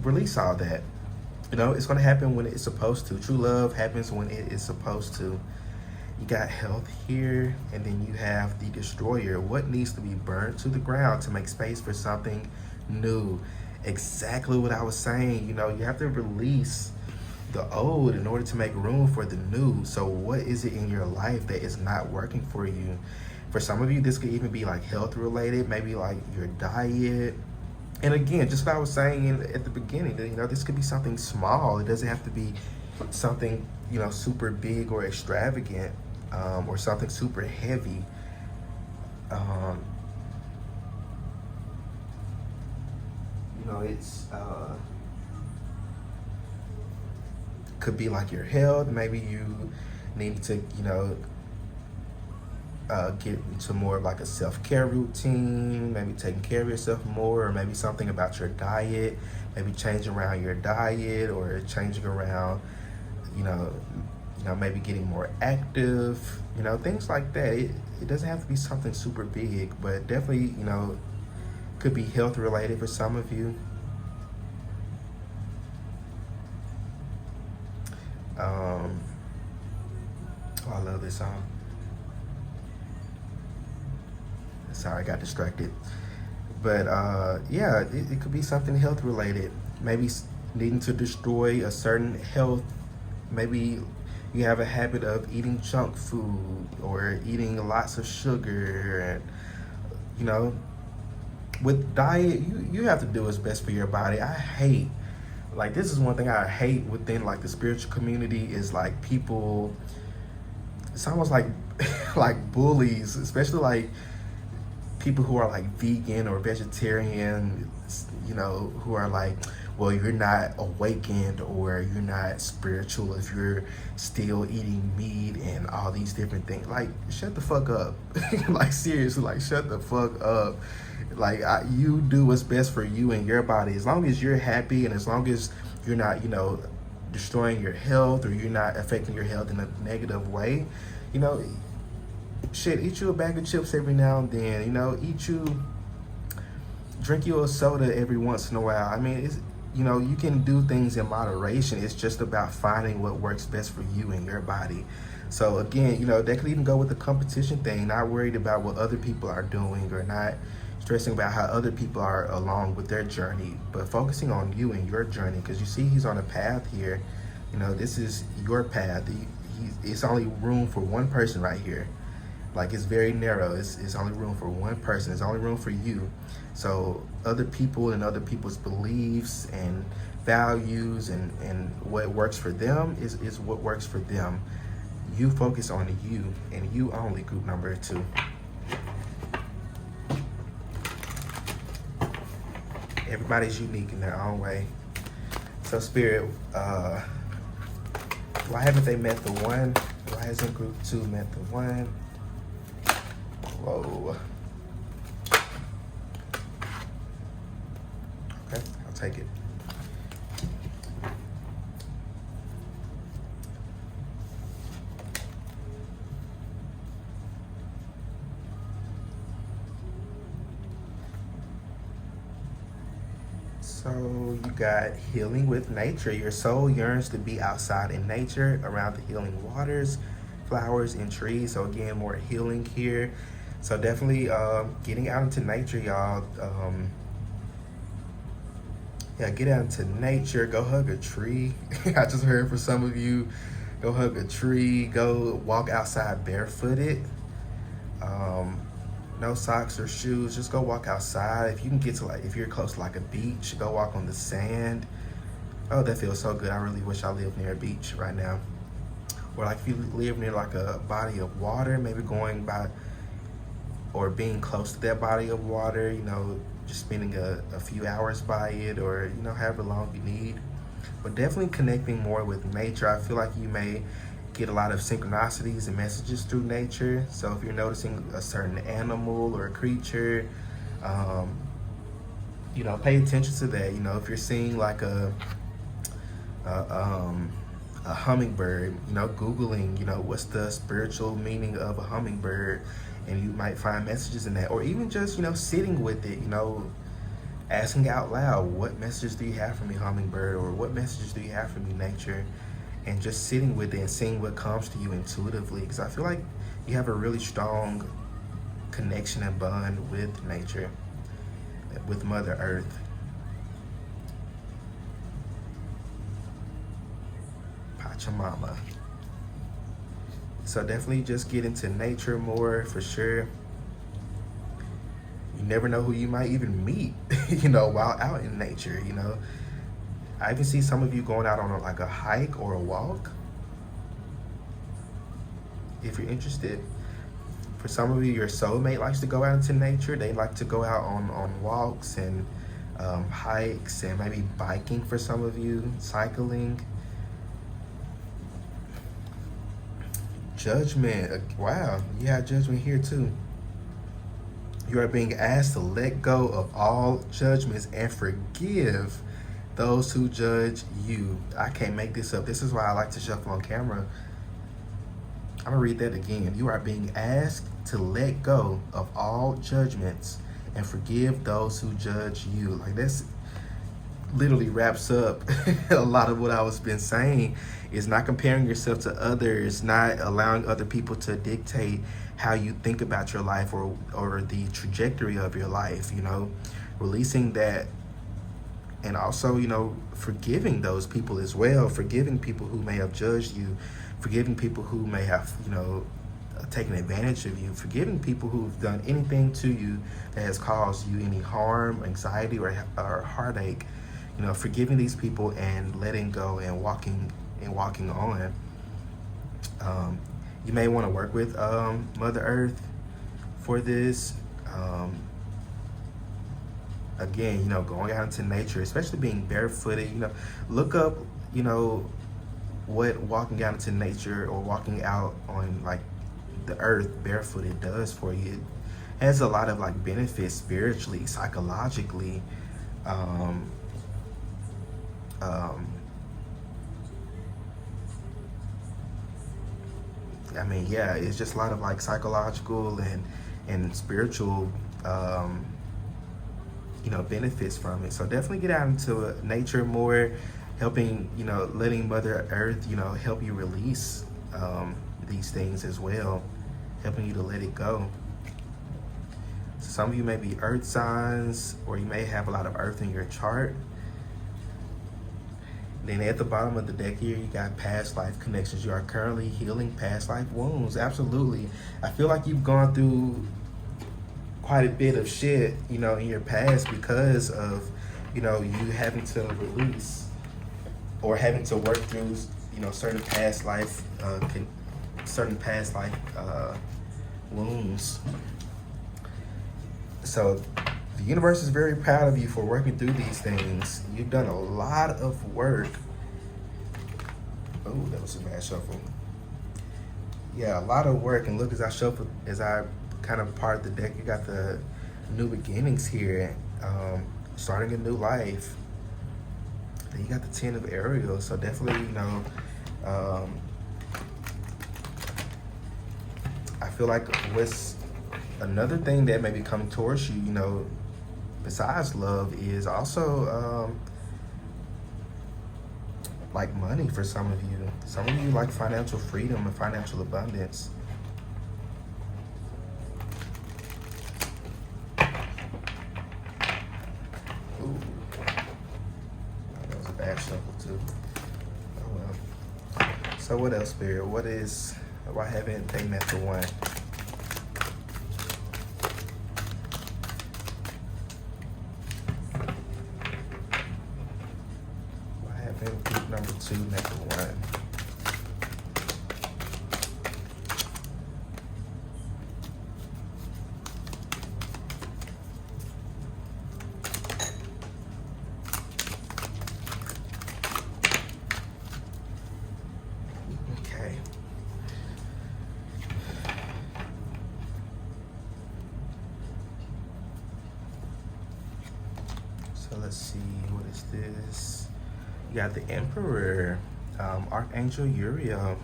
Release all that. It's going to happen when it's supposed to. True love happens when it is supposed to. You got health here, and then you have the destroyer. What needs to be burned to the ground to make space for something new? Exactly what I was saying. You have to release the old in order to make room for the new. So what is it in your life that is not working for you? For some of you, this could even be like health related, maybe like your diet. And again, just what I was saying at the beginning, this could be something small. It doesn't have to be something, super big or extravagant, or something super heavy. It's could be like your health. Maybe you need to, get into more of like a self-care routine, maybe taking care of yourself more, or maybe something about your diet, maybe changing around your diet, or changing around, maybe getting more active, things like that. It doesn't have to be something super big, but definitely, Could be health related for some of you. Oh, I love this song. Sorry, I got distracted. But yeah, it could be something health related. Maybe needing to destroy a certain health. Maybe you have a habit of eating junk food or eating lots of sugar. And, you know, with diet, you have to do what's best for your body. I hate, like, this is one thing I hate within like the spiritual community is like people, it's almost like like bullies, especially like people who are like vegan or vegetarian, you know, who are like, well, you're not awakened or you're not spiritual if you're still eating meat and all these different things. Like, shut the fuck up. Like, seriously, like, shut the fuck up. Like, you do what's best for you and your body. As long as you're happy and as long as you're not, you know, destroying your health or you're not affecting your health in a negative way, you know, shit, eat you a bag of chips every now and then, you know, drink you a soda every once in a while. I mean, it's, you know, you can do things in moderation. It's just about finding what works best for you and your body. So again, you know, that could even go with the competition thing, not worried about what other people are doing or not stressing about how other people are along with their journey, but focusing on you and your journey, because you see he's on a path here. You know, this is your path. It's only room for one person right here. Like, it's very narrow. It's only room for one person. It's only room for you. So other people and other people's beliefs and values and what works for them is what works for them. You focus on you and you only, group number 2. Everybody's unique in their own way. So Spirit, why haven't they met the one? Why hasn't group 2 met the one? Whoa. Okay, I'll take it. So you got healing with nature. Your soul yearns to be outside in nature, around the healing waters, flowers, and trees. So again, more healing here. So definitely getting out into nature, y'all. Yeah, get out into nature. Go hug a tree. I just heard for some of you, go hug a tree. Go walk outside barefooted. No socks or shoes, just go walk outside. If you can get to, like, if you're close to like a beach, go walk on the sand. Oh, that feels so good. I really wish I lived near a beach right now. Or like if you live near like a body of water, maybe going by or being close to that body of water, you know, just spending a few hours by it, or, you know, however long you need. But definitely connecting more with nature. I feel like you may get a lot of synchronicities and messages through nature. So if you're noticing a certain animal or a creature, you know, pay attention to that. You know, if you're seeing like a hummingbird, you know, Googling, you know, what's the spiritual meaning of a hummingbird, and you might find messages in that. Or even just, you know, sitting with it, you know, asking out loud, what messages do you have for me, hummingbird? Or what messages do you have for me, nature? And just sitting with it and seeing what comes to you intuitively, because I feel like you have a really strong connection and bond with nature, with Mother Earth. Pachamama. So definitely just get into nature more, for sure. You never know who you might even meet, you know, while out in nature, you know. I even see some of you going out on like a hike or a walk. If you're interested. For some of you, your soulmate likes to go out into nature. They like to go out on walks and hikes, and maybe biking for some of you, cycling. Judgment. Wow, you have judgment here too. You are being asked to let go of all judgments and forgive those who judge you. I can't make this up. This is why I like to shuffle on camera. I'm gonna read that again. You are being asked to let go of all judgments and forgive those who judge you. Like, that's literally wraps up a lot of what I was been saying. Is not comparing yourself to others, not allowing other people to dictate how you think about your life, or the trajectory of your life, releasing that. And also, forgiving those people as well, forgiving people who may have judged you, forgiving people who may have, taken advantage of you, forgiving people who've done anything to you that has caused you any harm, anxiety, or heartache. Forgiving these people and letting go and walking on. You may want to work with Mother Earth for this. Again, going out into nature, especially being barefooted, look up, what walking out into nature or walking out on like the earth barefooted does for you. It has a lot of like benefits spiritually, psychologically. I mean, yeah, it's just a lot of like psychological and spiritual, benefits from it. So definitely get out into nature more, helping, letting Mother Earth, help you release these things as well, helping you to let it go. So some of you may be earth signs, or you may have a lot of earth in your chart. Then at the bottom of the deck here, you got past life connections. You are currently healing past life wounds. Absolutely. I feel like you've gone through quite a bit of shit, in your past because of, you having to release or having to work through, certain past life wounds. So the universe is very proud of you for working through these things. You've done a lot of work. Oh, that was a bad shuffle. Yeah, a lot of work. And look, as I kind of part of the deck, you got the new beginnings here, starting a new life. Then you got the 10 of Ariel. So definitely, I feel like what's another thing that may be coming towards you, besides love, is also like money for some of you. Some of you like financial freedom and financial abundance. Ooh, that was a bad shuffle too. Oh well. So what else, Spirit? Why haven't they met the one? Number 2, met the one. Okay. So let's see, what is this? You got the Emperor, Archangel Uriel.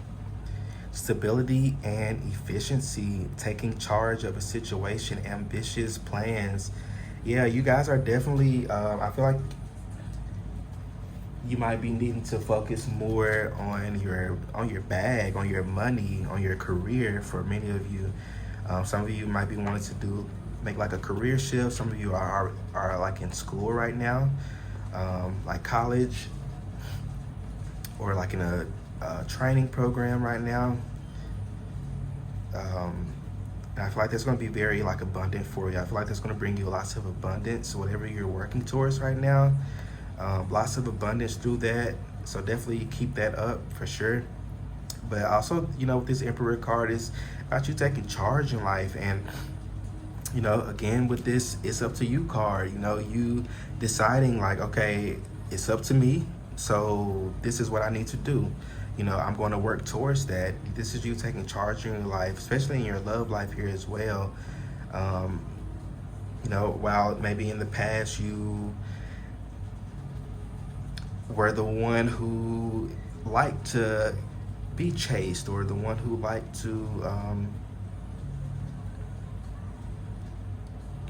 Stability and efficiency, taking charge of a situation, ambitious plans. Yeah, you guys are definitely, I feel like you might be needing to focus more on your bag, on your money, on your career for many of you. Some of you might be wanting to make like a career shift. Some of you are like in school right now, like college, or like in a training program right now. And I feel like that's going to be very like abundant for you. I feel like that's going to bring you lots of abundance, whatever you're working towards right now. Lots of abundance through that. So definitely keep that up for sure. But also, with this Emperor card, is about you taking charge in life. And, again, with this it's up to you card, you deciding like, okay, it's up to me. So this is what I need to do. I'm going to work towards that. This is you taking charge in your life, especially in your love life here as well. While maybe in the past you were the one who liked to be chased, or the one who liked to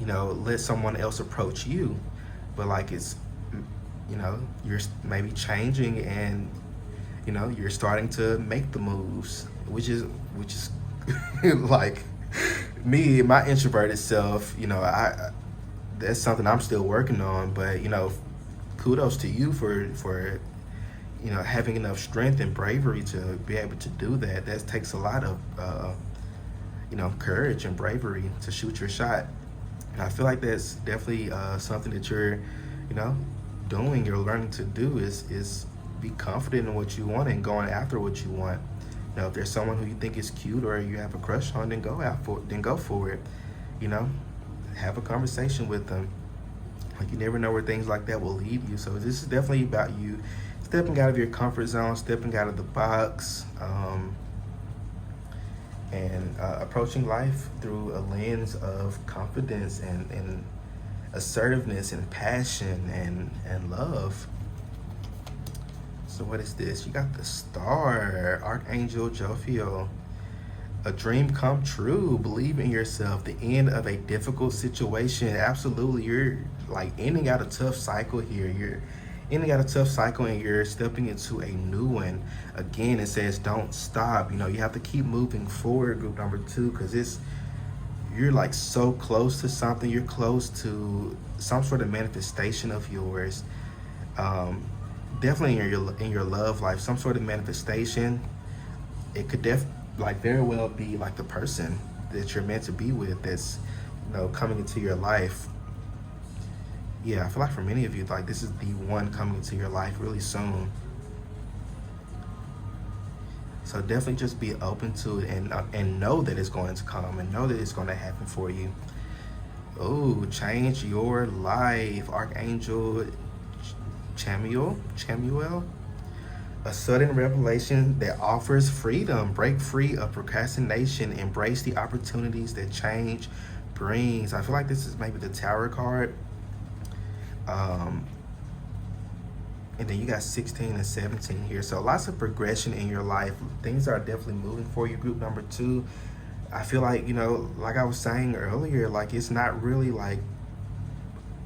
let someone else approach you, but like it's, you're maybe changing, and you're starting to make the moves, which is like me, my introverted self. I That's something I'm still working on, but kudos to you for having enough strength and bravery to be able to do that. That takes a lot of courage and bravery to shoot your shot. And I feel like that's definitely something that you're doing. You're learning to do is be confident in what you want and going after what you want. If there's someone who you think is cute or you have a crush on, then go for it. Have a conversation with them. Like, you never know where things like that will lead you. So this is definitely about you stepping out of your comfort zone, stepping out of the box, and approaching life through a lens of confidence and assertiveness and passion and love. So what is this? You got the Star, Archangel Jophiel. A dream come true. Believe in yourself. The end of a difficult situation. Absolutely. You're like ending out a tough cycle here. You're ending out a tough cycle and you're stepping into a new one. Again, it says don't stop. You have to keep moving forward, group number 2, because you're like so close to something. You're close to some sort of manifestation of yours. Definitely in your love life, some sort of manifestation. It could very well be like the person that you're meant to be with that's coming into your life. Yeah, I feel like for many of you, like this is the one coming into your life really soon. So definitely just be open to it and know that it's going to come and know that it's going to happen for you. Oh, change your life, Archangel Chamuel. A sudden revelation that offers freedom. Break free of procrastination. Embrace the opportunities that change brings. I feel like this is maybe the Tower card. And then you got 16 and 17 here. So lots of progression in your life. Things are definitely moving for you, group number 2. I feel like, like I was saying earlier, like it's not really like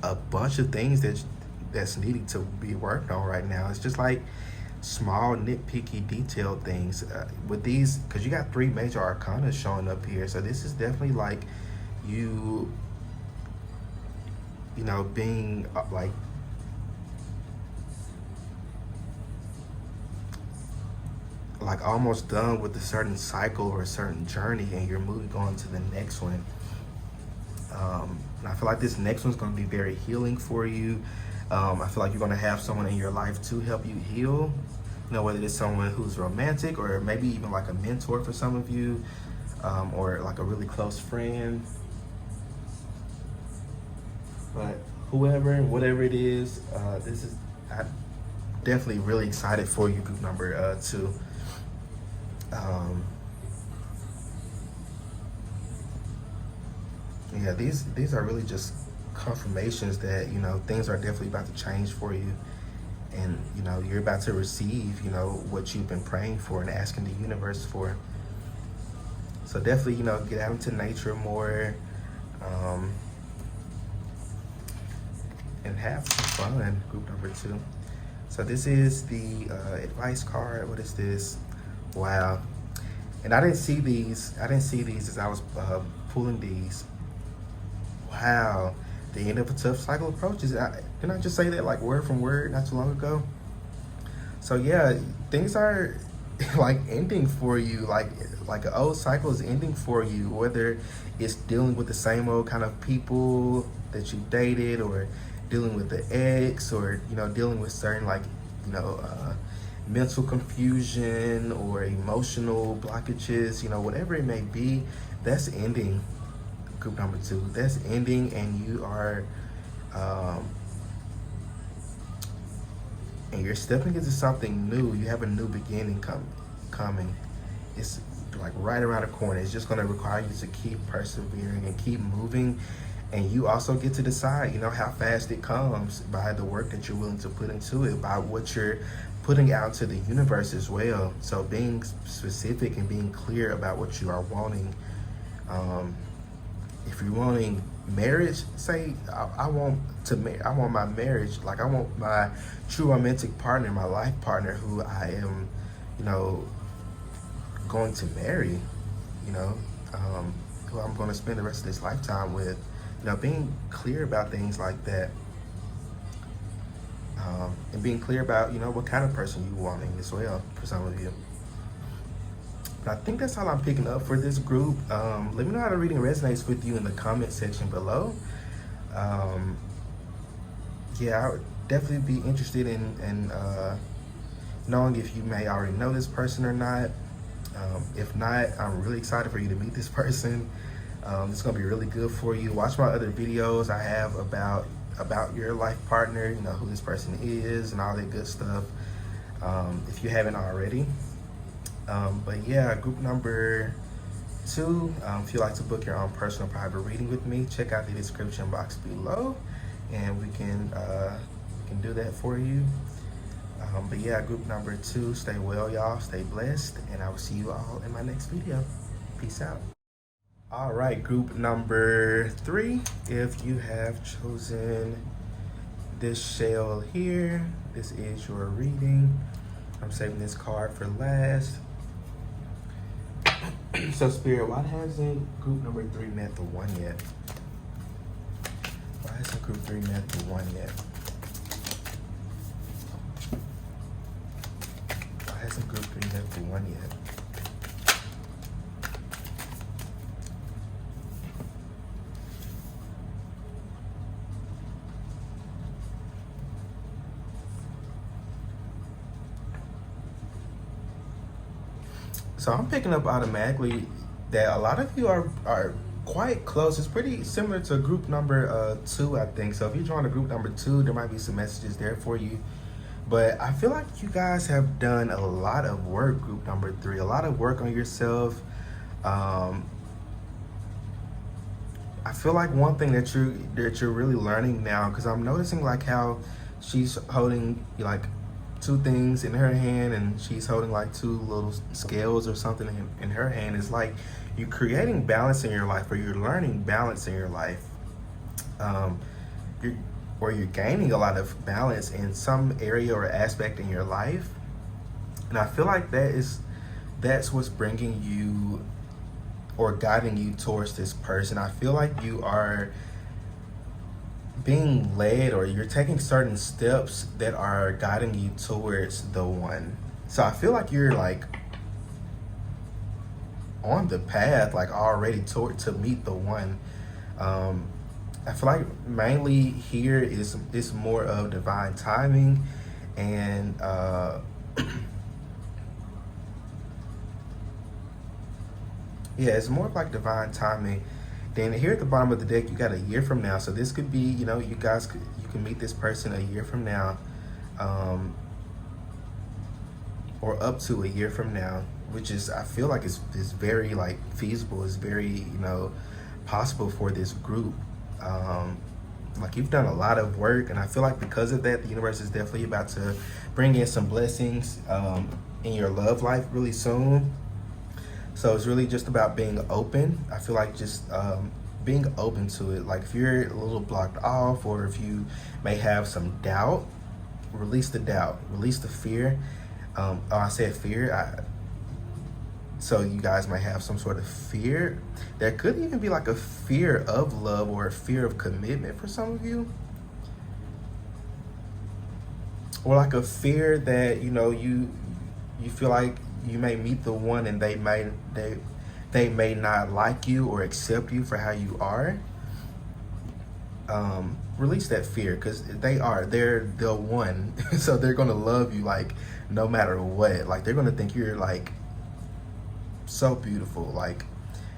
a bunch of things that's needing to be worked on right now. It's just like small, nitpicky, detailed things with these, because you got 3 major arcana showing up here. So this is definitely like you being like almost done with a certain cycle or a certain journey, and you're moving on to the next one. And I feel like this next one's going to be very healing for you. I feel like you're going to have someone in your life to help you heal. Whether it's someone who's romantic or maybe even like a mentor for some of you, or like a really close friend. But whatever it is, I'm definitely really excited for you, group number 2. Yeah, these are really just confirmations that things are definitely about to change for you, and you're about to receive what you've been praying for and asking the universe for. So definitely get out into nature more, and have some fun, group number 2. So this is the advice card. What is this? Wow. And I didn't see these as I was pulling these. Wow. The end of a tough cycle approaches. Didn't I just say that like word from word not too long ago? So yeah, things are like ending for you. Like an old cycle is ending for you, whether it's dealing with the same old kind of people that you dated, or dealing with the ex, or dealing with certain mental confusion or emotional blockages, whatever it may be. That's ending, group number 2. That's ending, and you are and you're stepping into something new. You have a new beginning coming. It's like right around the corner. It's just going to require you to keep persevering and keep moving. And you also get to decide, how fast it comes by the work that you're willing to put into it, by what you're putting out to the universe as well. So being specific and being clear about what you are wanting. if you're wanting marriage, say I want I want my marriage, like I want my true romantic partner, my life partner, who I am, you know, going to marry, you know, who I'm going to spend the rest of this lifetime with. You know, being clear about things like that, and being clear about, you know, what kind of person you wanting as well for some of you. But I think that's all I'm picking up for this group. Let me know how the reading resonates with you in the comment section below. Yeah, I would definitely be interested in knowing if you may already know this person or not. If not, I'm really excited for you to meet this person. It's gonna be really good for you. Watch my other videos I have about your life partner, you know, who this person is and all that good stuff, if you haven't already. But yeah, group number 2, if you'd like to book your own personal private reading with me, check out the description box below and we can do that for you. But yeah, group number 2, stay well, y'all, stay blessed, and I will see you all in my next video. Peace out. All right, group number 3, if you have chosen this shell here, this is your reading. I'm saving this card for last. So Spirit, why hasn't group number 3 met the 1 yet? Why hasn't group 3 met the 1 yet? Why hasn't group 3 met the 1 yet? So I'm picking up automatically that a lot of you are quite close. It's pretty similar to group number 2, I think. So if you join a group number 2, there might be some messages there for you. But I feel like you guys have done a lot of work, group number 3, a lot of work on yourself. I feel like one thing that you're really learning now, because I'm noticing like how she's holding like 2 things in her hand and she's holding like 2 little scales or something in her hand. Is like you're creating balance in your life, or you're learning balance in your life. You're gaining a lot of balance in some area or aspect in your life. And I feel like that's what's bringing you or guiding you towards this person. I feel like you are being led, or you're taking certain steps that are guiding you towards the one. So I feel like you're like on the path, like already to meet the one. I feel like mainly here is more of divine timing, and yeah, it's more of like divine timing. Then here at the bottom of the deck, you got a year from now. So this could be, you know, you can meet this person a year from now, or up to a year from now, which is, I feel like is very like feasible. It's very, you know, possible for this group. Like you've done a lot of work, and I feel like because of that, the universe is definitely about to bring in some blessings in your love life really soon. So it's really just about being open. I feel like just being open to it. Like if you're a little blocked off, or if you may have some doubt, release the doubt, release the fear. Oh, I said fear. So you guys might have some sort of fear. There could even be like a fear of love or a fear of commitment for some of you. Or like a fear that, you know, you feel like you may meet the one and they may not like you or accept you for how you are. Release that fear, because they're the one. So they're gonna love you like no matter what. Like they're gonna think you're like so beautiful, like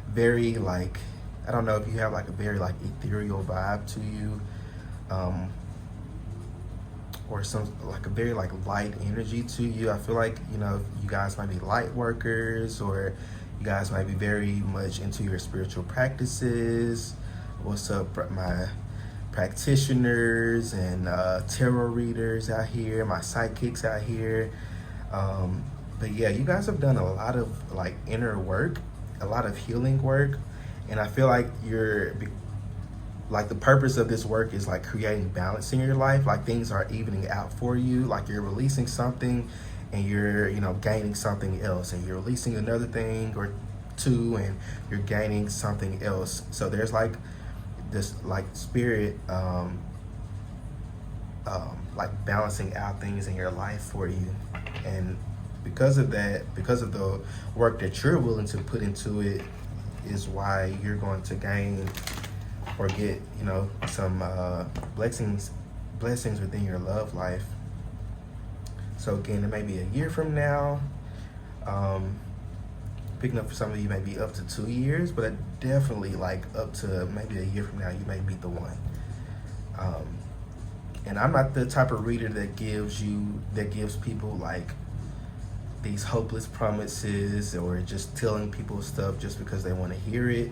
very like, I don't know if you have like a very like ethereal vibe to you, or some like a very like light energy to you. I feel like, you know, you guys might be light workers, or you guys might be very much into your spiritual practices. What's up, my practitioners and tarot readers out here, my psychics out here. But yeah, you guys have done a lot of like inner work, a lot of healing work, And I feel like like the purpose of this work is like creating balance in your life. Like things are evening out for you. Like you're releasing something and you're, gaining something else, and you're releasing another thing or two and you're gaining something else. So there's like this like spirit like balancing out things in your life for you. And because of that, because of the work that you're willing to put into it, is why you're going to gain or get, some blessings within your love life. So again, it may be a year from now. Picking up for some of you, maybe up to 2 years, but definitely like up to maybe a year from now, you may meet the one. And I'm not the type of reader that gives people like these hopeless promises or just telling people stuff just because they want to hear it.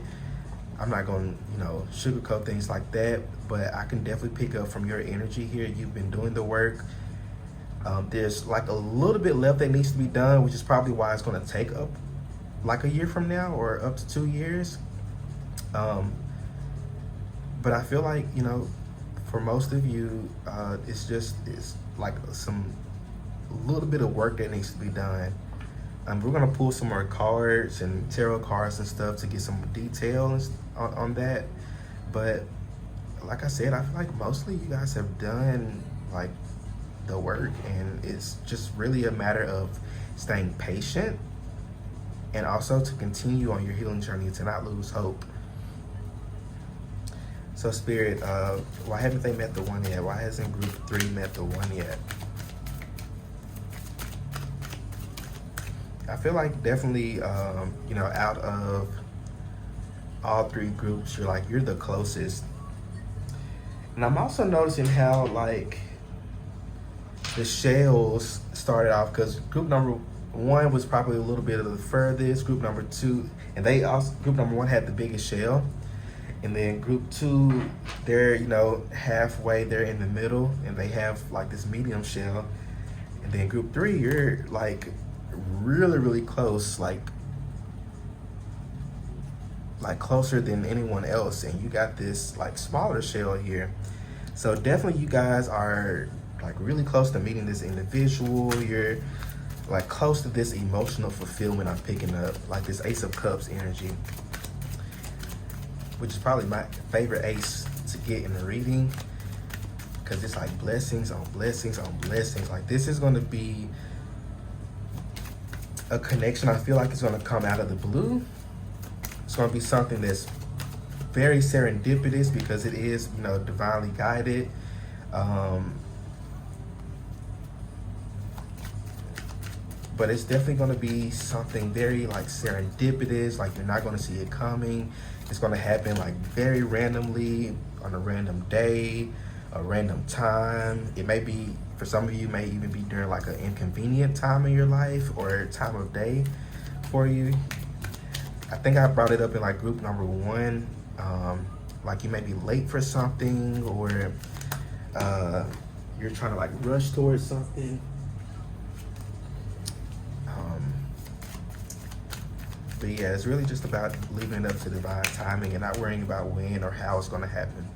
I'm not going to, sugarcoat things like that, but I can definitely pick up from your energy here. You've been doing the work. There's like a little bit left that needs to be done, which is probably why it's going to take up like a year from now or up to 2 years. But I feel like, for most of you, it's like a little bit of work that needs to be done. We're gonna pull some more cards and tarot cards and stuff to get some details on that. But like I said, I feel like mostly you guys have done like the work, and it's just really a matter of staying patient and also to continue on your healing journey, to not lose hope. So Spirit, why haven't they met the one yet? Why hasn't group 3 met the one yet? I feel like definitely, out of all 3 groups, you're the closest. And I'm also noticing how like the shells started off, because group number 1 was probably a little bit of the furthest. Group number 2, and group number 1 had the biggest shell. And then group 2, they're, halfway, they're in the middle, and they have like this medium shell. And then group 3, you're like really, really close, like closer than anyone else. And you got this like smaller shell here. So definitely you guys are like really close to meeting this individual. You're like close to this emotional fulfillment I'm picking up, like this Ace of Cups energy, which is probably my favorite ace to get in the reading, because it's like blessings on blessings on blessings. Like this is going to be a connection. I feel like it's going to come out of the blue. It's going to be something that's very serendipitous, because it is, divinely guided. But it's definitely going to be something very like serendipitous. Like you're not going to see it coming. It's going to happen like very randomly, on a random day, a random time. It may be, for some of you, may even be during like an inconvenient time in your life or time of day for you. I think I brought it up in like group number 1. Like you may be late for something, or you're trying to like rush towards something. But yeah, it's really just about leaving it up to divine timing and not worrying about when or how it's going to happen.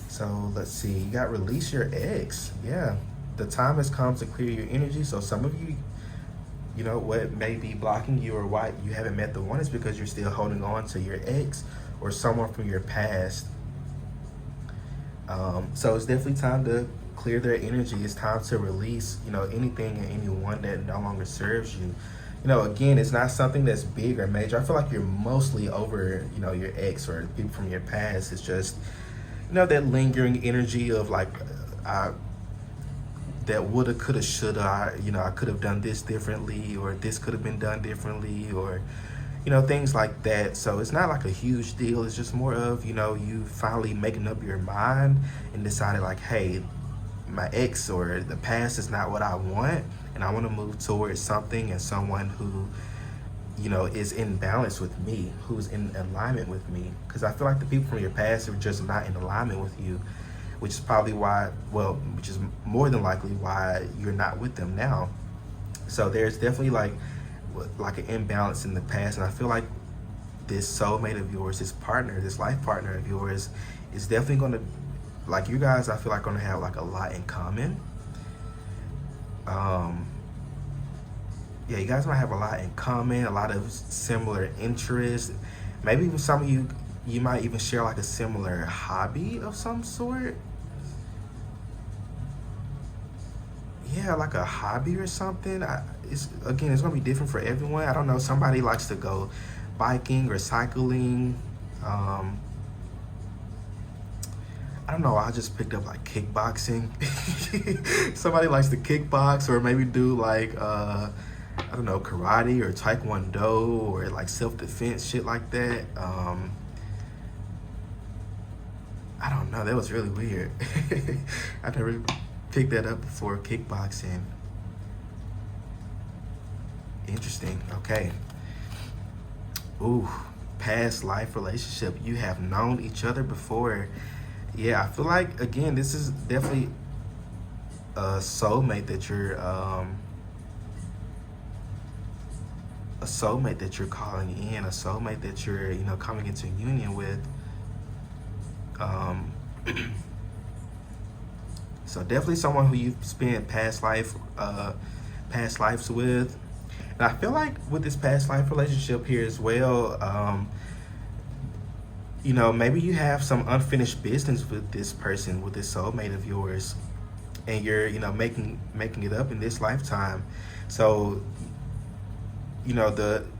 So let's see. You got release your ex. Yeah, the time has come to clear your energy. So some of you, what may be blocking you or why you haven't met the one is because you're still holding on to your ex or someone from your past. So it's definitely time to clear their energy. It's time to release, anything and anyone that no longer serves you. Again, it's not something that's big or major. I feel like you're mostly over, your ex or people from your past. It's just, that lingering energy of like, that woulda, coulda, shoulda, I could have done this differently, or this could have been done differently, or, things like that. So it's not like a huge deal. It's just more of, you finally making up your mind and deciding like, hey, my ex or the past is not what I want, and I want to move towards something and someone who, is in balance with me, who's in alignment with me. Because I feel like the people from your past are just not in alignment with you, which is probably why, which is more than likely why you're not with them now. So there's definitely like an imbalance in the past, and I feel like this soulmate of yours, this partner, this life partner of yours, is definitely going to, like, you guys, I feel like, going to have like a lot in common. Yeah, you guys might have a lot in common, a lot of similar interests. Maybe even some of you might even share like a similar hobby of some sort. Yeah, like a hobby or something. It's gonna be different for everyone. I don't know. Somebody likes to go biking or cycling. I don't know. I just picked up like kickboxing. Somebody likes to kickbox, or maybe do like I don't know, karate or taekwondo, or like self-defense shit like that. I don't know. That was really weird. I never picked that up before. Kickboxing. Interesting. Okay. Ooh, past life relationship. You have known each other before. Yeah, I feel like, again, this is definitely a soulmate that you're calling in, a soulmate that you're, coming into union with. So definitely someone who you've spent past lives with. And I feel like with this past life relationship here as well, maybe you have some unfinished business with this person, with this soulmate of yours, and you're, making it up in this lifetime. So,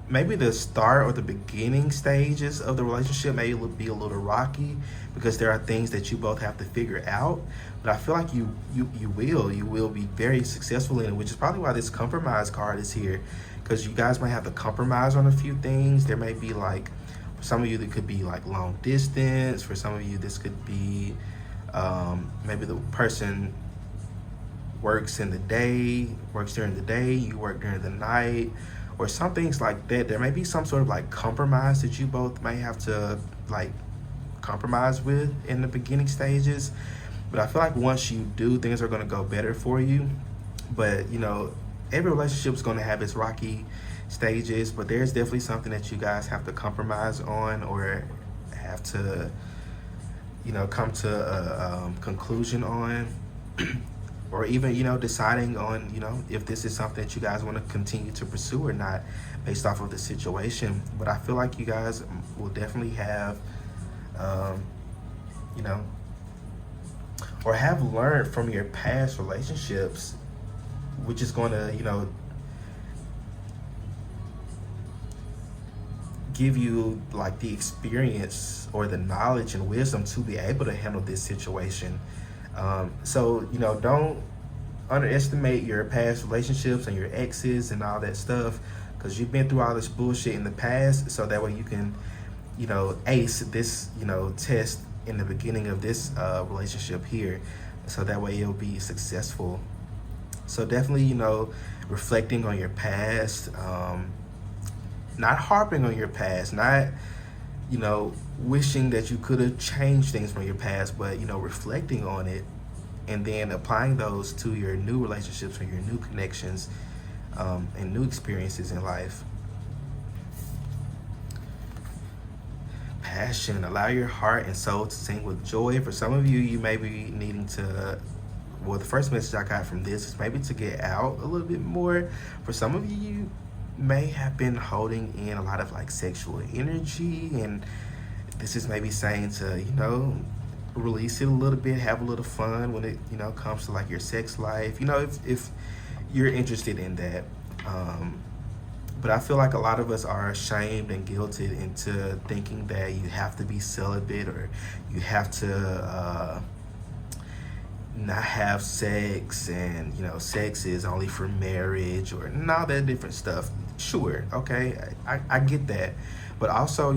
maybe the start or the beginning stages of the relationship may be a little rocky, because there are things that you both have to figure out. But I feel like you will be very successful in it, which is probably why this compromise card is here, because you guys might have to compromise on a few things. There may be, like, for some of you, that could be like long distance. For some of you, this could be maybe the person works during the day, you work during the night, or some things like that. There may be some sort of like compromise that you both may have to like compromise with in the beginning stages. But I feel like once you do, things are going to go better for you. But every relationship is going to have its rocky stages, but there's definitely something that you guys have to compromise on, or have to come to a conclusion on. Or even, deciding on, if this is something that you guys want to continue to pursue or not, based off of the situation. But I feel like you guys will definitely have, or have learned from your past relationships, which is going to, give you like the experience or the knowledge and wisdom to be able to handle this situation. So, don't underestimate your past relationships and your exes and all that stuff, because you've been through all this bullshit in the past. So that way you can, ace this, test in the beginning of this relationship here. So that way you'll be successful. So definitely, reflecting on your past, not harping on your past, not, wishing that you could have changed things from your past, but, reflecting on it, and then applying those to your new relationships and your new connections, and new experiences in life. Passion. Allow your heart and soul to sing with joy. For some of you, you may be needing to, well, the first message I got from this is maybe to get out a little bit more. For some of you, you may have been holding in a lot of like sexual energy, and this is maybe saying to, release it a little bit, have a little fun when it, comes to like your sex life, if you're interested in that. But I feel like a lot of us are shamed and guilted into thinking that you have to be celibate, or you have to not have sex, and sex is only for marriage, or and all that different stuff. Sure, okay, I get that, but also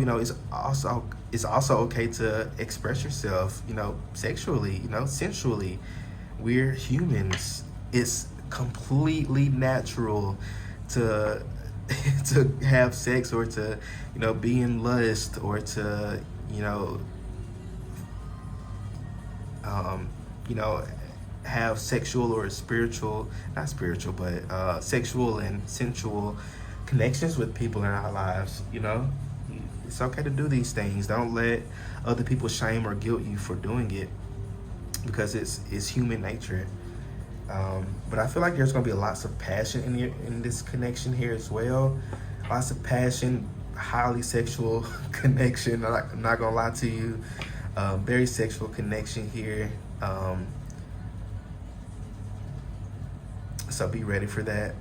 it's also okay to express yourself, sexually, sensually. We're humans. It's completely natural to to have sex, or to be in lust, or to have sexual or spiritual, not spiritual, but sexual and sensual connections with people in our lives. It's okay to do these things. Don't let other people shame or guilt you for doing it, because it's human nature. But I feel like there's gonna be lots of passion in this connection here as well. Lots of passion, highly sexual connection. I'm not gonna lie to you. Very sexual connection here. So be ready for that.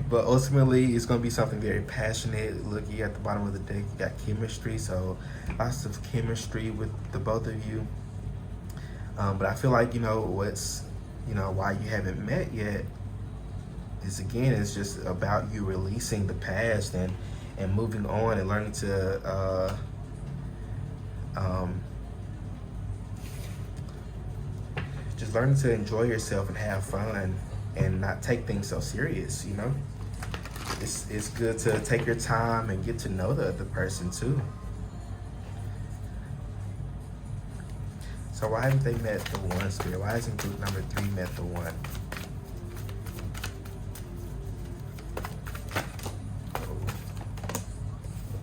But ultimately, it's going to be something very passionate. Look, you at the bottom of the deck, you got chemistry. So lots of chemistry with the both of you. But I feel like, why you haven't met yet is, again, it's just about you releasing the past and moving on and learning to just learning to enjoy yourself and have fun and not take things so serious. It's good to take your time and get to know the other person too. So why haven't they met the one, Spirit? Why hasn't group number 3 met the one?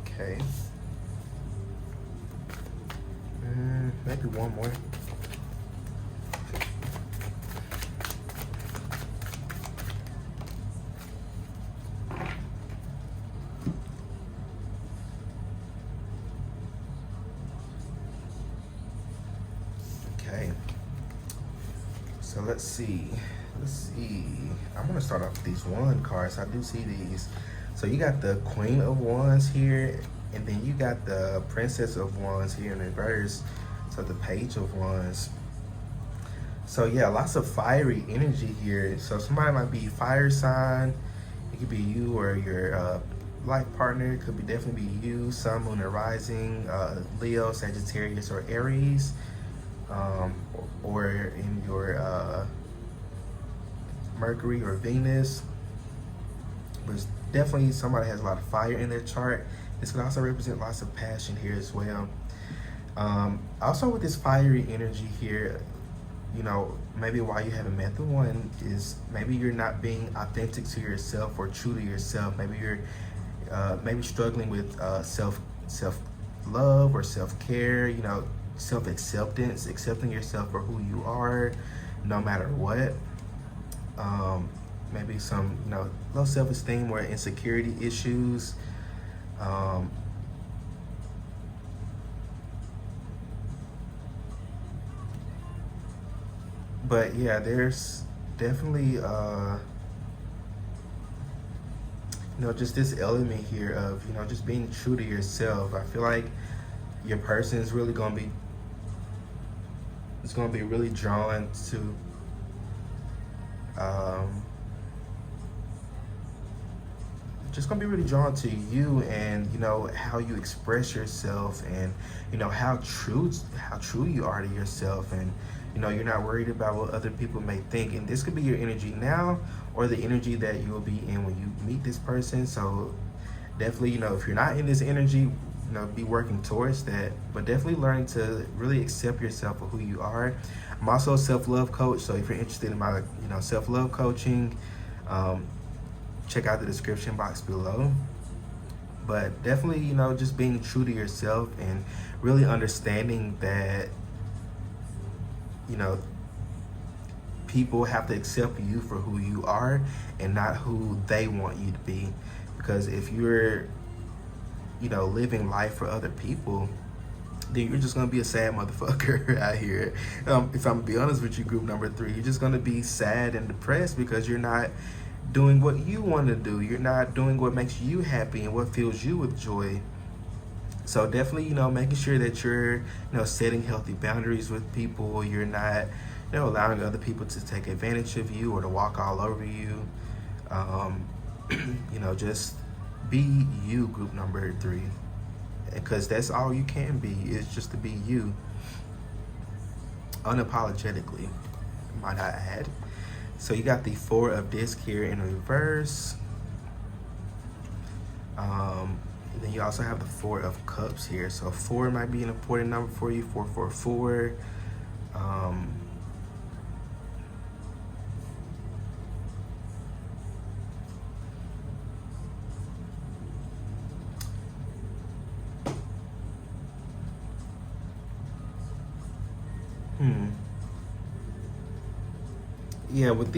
Okay. Maybe one more. Okay. So let's see. I'm gonna start off with these one cards. I do see these. So you got the Queen of Wands here, and then you got the Princess of Wands here in reverse. So the Page of Wands. So yeah, lots of fiery energy here. So somebody might be fire sign. It could be you or your life partner. It could definitely be you, Sun, Moon, and Rising, Leo, Sagittarius, or Aries, or in your Mercury or Venus. But it's definitely somebody has a lot of fire in their chart. This could also represent lots of passion here as well. Also with this fiery energy here, maybe why you haven't met the one is maybe you're not being authentic to yourself or true to yourself. Maybe you're maybe struggling with self-love or self-care, self-acceptance, accepting yourself for who you are, no matter what. Maybe some, low self-esteem or insecurity issues. But yeah, there's definitely, just this element here of, just being true to yourself. I feel like your person is really going to be really drawn to, just gonna be really drawn to you and how you express yourself and how true you are to yourself, and you're not worried about what other people may think. And this could be your energy now or the energy that you will be in when you meet this person. So definitely, if you're not in this energy, be working towards that, but definitely learning to really accept yourself for who you are. I'm also a self-love coach, so if you're interested in my self-love coaching, check out the description box below. But definitely, just being true to yourself and really understanding that, people have to accept you for who you are and not who they want you to be. Because if you're, living life for other people, then you're just gonna be a sad motherfucker out here. If I'm gonna be honest with you, group number 3, you're just gonna be sad and depressed because you're not doing what you want to do. You're not doing what makes you happy and what fills you with joy. So definitely, making sure that you're, setting healthy boundaries with people. You're not, allowing other people to take advantage of you or to walk all over you. Just be you, group number 3. Because that's all you can be, is just to be you. Unapologetically, might I add. So you got the 4 of disc here in reverse. And then you also have the 4 of cups here. So 4 might be an important number for you. 444. Hmm. Yeah, with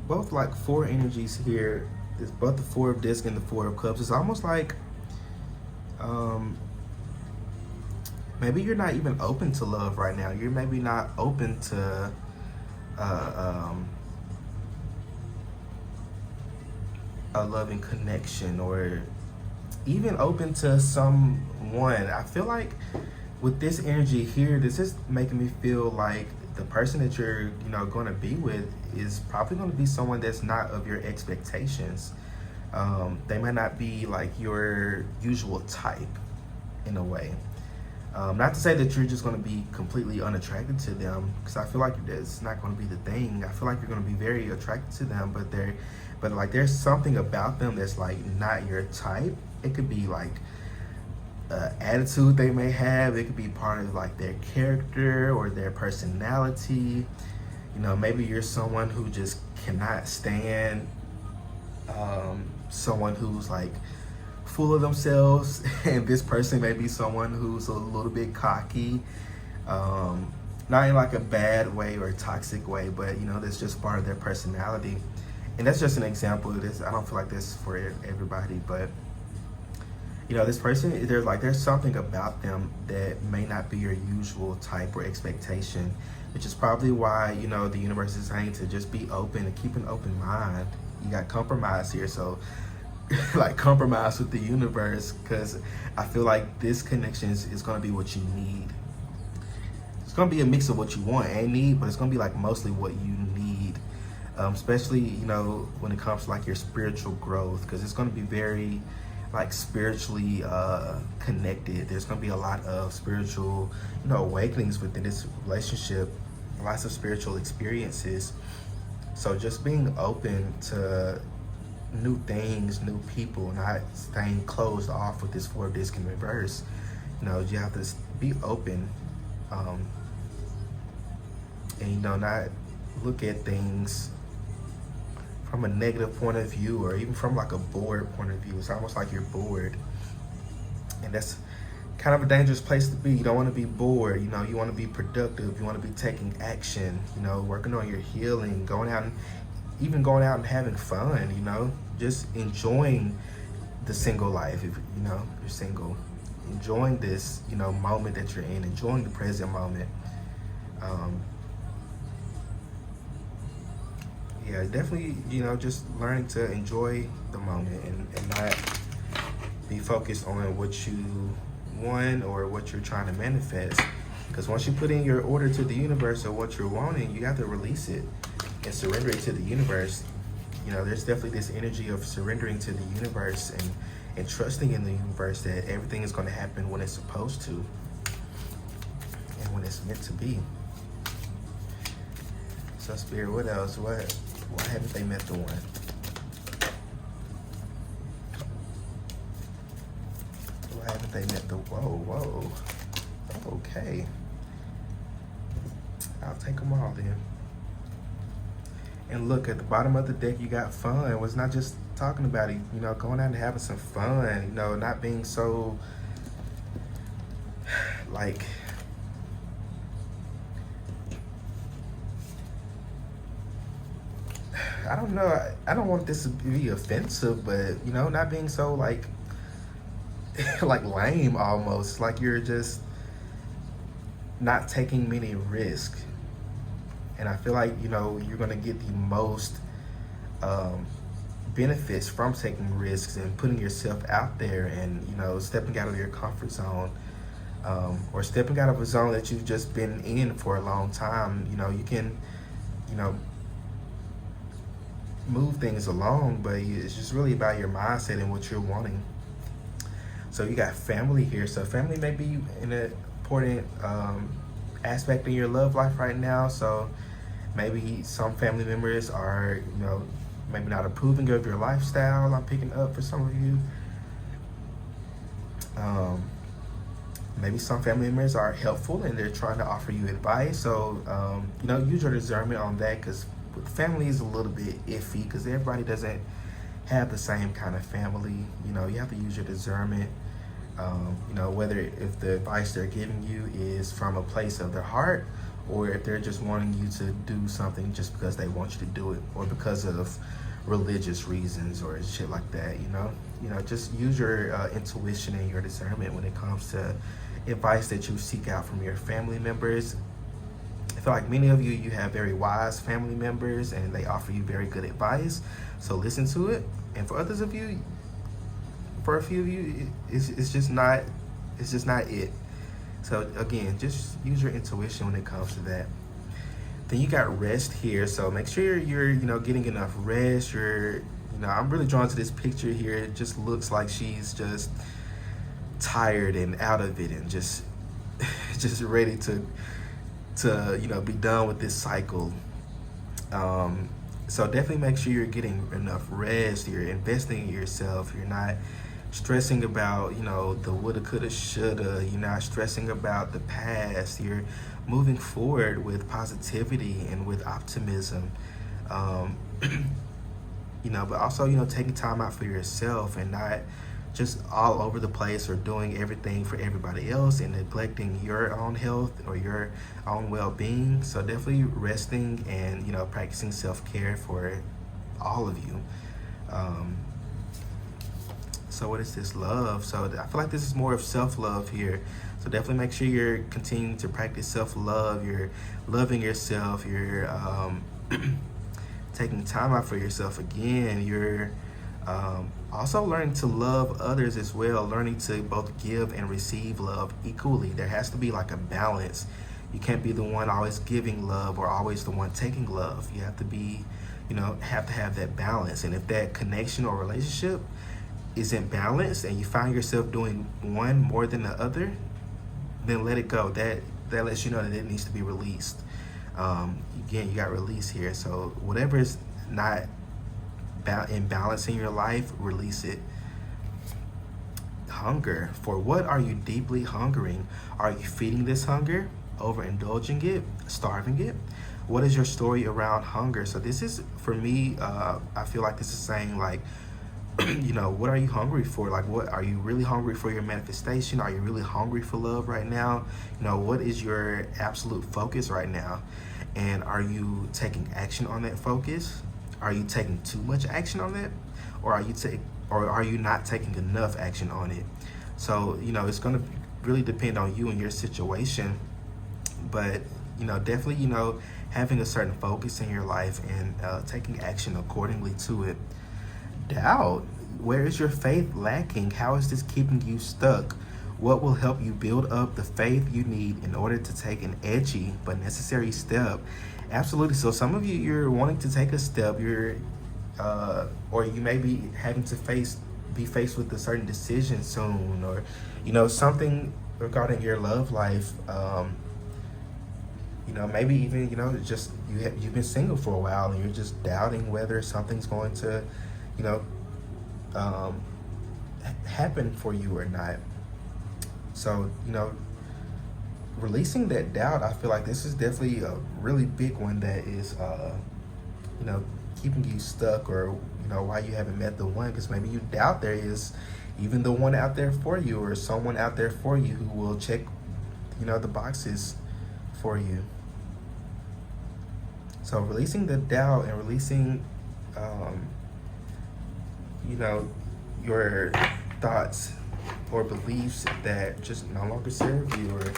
both like four energies here, it's both the four of disc and the four of cups. It's almost like um, maybe you're not even open to love right now. You're maybe not open to uh, um, a loving connection, or even open to someone. I feel like with this energy here, this is making me feel like the person that you're, going to be with is probably going to be someone that's not of your expectations. They might not be like your usual type in a way. Not to say that you're just going to be completely unattracted to them, because I feel like that's not going to be the thing. I feel like you're going to be very attracted to them, but like there's something about them that's like not your type. It could be like attitude they may have. It could be part of like their character or their personality. Maybe you're someone who just cannot stand someone who's like full of themselves, and this person may be someone who's a little bit cocky, not in like a bad way or a toxic way, but that's just part of their personality. And that's just an example of this. I don't feel like this for everybody, but this person, there's something about them that may not be your usual type or expectation, which is probably why the universe is saying to just be open and keep an open mind. You got compromise here, so like compromise with the universe, because I feel like this connection is going to be what you need. It's going to be a mix of what you want and need, but it's going to be like mostly what you need, especially when it comes to like your spiritual growth, because it's going to be very like spiritually connected. There's going to be a lot of spiritual awakenings within this relationship, lots of spiritual experiences. So just being open to new things, new people, not staying closed off with this four of disc in reverse. You have to be open, and not look at things from a negative point of view, or even from like a bored point of view. It's almost like you're bored, and that's kind of a dangerous place to be. You don't want to be bored. You want to be productive. You want to be taking action, working on your healing, going out and having fun, just enjoying the single life. If you're single, enjoying this moment that you're in, enjoying the present moment. Yeah, definitely, just learn to enjoy the moment, and not be focused on what you want or what you're trying to manifest. Because once you put in your order to the universe or what you're wanting, you have to release it and surrender it to the universe. There's definitely this energy of surrendering to the universe, and trusting in the universe that everything is going to happen when it's supposed to and when it's meant to be. So Spirit, what else? Why haven't they met the one? Why haven't they met the whoa? Okay. I'll take them all then. And look, at the bottom of the deck, you got fun. It was not just talking about it, going out and having some fun, not being so like, I don't know. I don't want this to be offensive, but not being so like like lame almost. Like you're just not taking many risks. And I feel like you're gonna get the most benefits from taking risks and putting yourself out there, and stepping out of your comfort zone, or stepping out of a zone that you've just been in for a long time. You can move things along, but it's just really about your mindset and what you're wanting. So you got family here. So family may be an important aspect in your love life right now. So maybe some family members are, maybe not approving of your lifestyle. I'm picking up for some of you. Maybe some family members are helpful and they're trying to offer you advice. So, use your discernment on that, because family is a little bit iffy, because everybody doesn't have the same kind of family. You have to use your discernment. Whether if the advice they're giving you is from a place of their heart or if they're just wanting you to do something just because they want you to do it, or because of religious reasons or shit like that. Just use your intuition and your discernment when it comes to advice that you seek out from your family members. I feel like many of you have very wise family members and they offer you very good advice, so listen to it. And for others of you, for a few of you, it's just not it. So again, just use your intuition when it comes to that. Then you got rest here, so make sure you're getting enough rest. I'm really drawn to this picture here. It just looks like she's just tired and out of it, and just ready to be done with this cycle. So definitely make sure you're getting enough rest. You're investing in yourself. You're not stressing about the woulda, coulda, shoulda. You're not stressing about the past. You're moving forward with positivity and with optimism. But also taking time out for yourself and not just all over the place or doing everything for everybody else and neglecting your own health or your own well-being. So definitely resting and practicing self-care for all of you. So what is this? Love. So I feel like this is more of self-love here. So definitely make sure you're continuing to practice self-love. You're loving yourself. You're taking time out for yourself again. You're also learning to love others as well, learning to both give and receive love equally. There has to be like a balance. You can't be the one always giving love or always the one taking love. You have to be, have to have that balance. And if that connection or relationship isn't balanced and you find yourself doing one more than the other, then let it go. That lets you know that it needs to be released. Again, you got release here. So whatever is not in balance in your life, release it. Hunger. For what are you deeply hungering? Are you feeding this hunger, overindulging it, starving it? What is your story around hunger? So this is, for me, I feel like this is saying like, what are you hungry for? Like, what are you really hungry for? Your manifestation? Are you really hungry for love right now? What is your absolute focus right now? And are you taking action on that focus? Are you taking too much action on that? Or are you not taking enough action on it? So, it's going to really depend on you and your situation. But, definitely, having a certain focus in your life and taking action accordingly to it. Doubt. Where is your faith lacking? How is this keeping you stuck? What will help you build up the faith you need in order to take an edgy but necessary step? Absolutely. So some of you, you're wanting to take a step, or you may be having to be faced with a certain decision soon, or, something regarding your love life. Maybe even, just you've been single for a while and you're just doubting whether something's going to, happen for you or not. So, releasing that doubt, I feel like this is definitely a really big one that is, keeping you stuck, or, why you haven't met the one, because maybe you doubt there is even the one out there for you, or someone out there for you who will check, the boxes for you. So releasing the doubt and releasing, your thoughts or beliefs that just no longer serve you or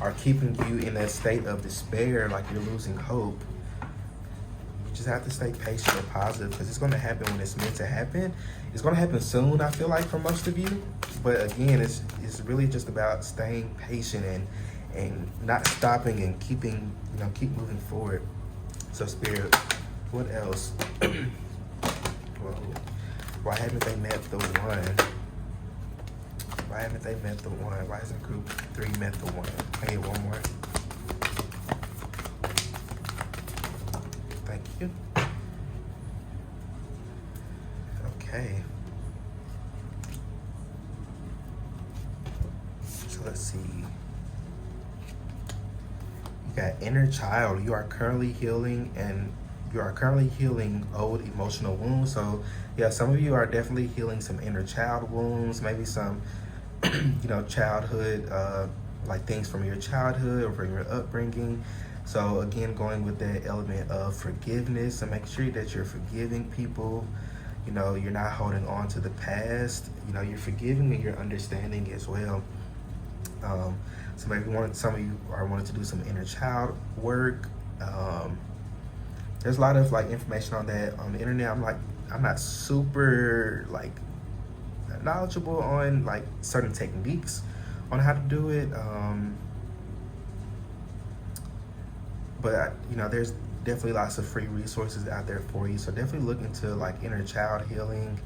are keeping you in that state of despair, like you're losing hope. You just have to stay patient and positive, because it's going to happen when it's meant to happen. It's going to happen soon, I feel like, for most of you. But again, it's really just about staying patient and not stopping and keep moving forward. So Spirit, what else? Whoa. Why haven't they met the one? Why haven't they met the one? Why hasn't group 3 met the one? Hey, one more. Thank you. Okay. So let's see. You got inner child. You are currently healing old emotional wounds. So yeah, some of you are definitely healing some inner child wounds, maybe some childhood, like things from your childhood or from your upbringing. So again, going with that element of forgiveness and making sure that you're forgiving people. You're not holding on to the past. You're forgiving and you're understanding as well. So maybe some of you are wanting to do some inner child work. There's a lot of like information on that on the internet. I'm not super like knowledgeable on like certain techniques on how to do it. But there's definitely lots of free resources out there for you. So definitely look into like inner child healing.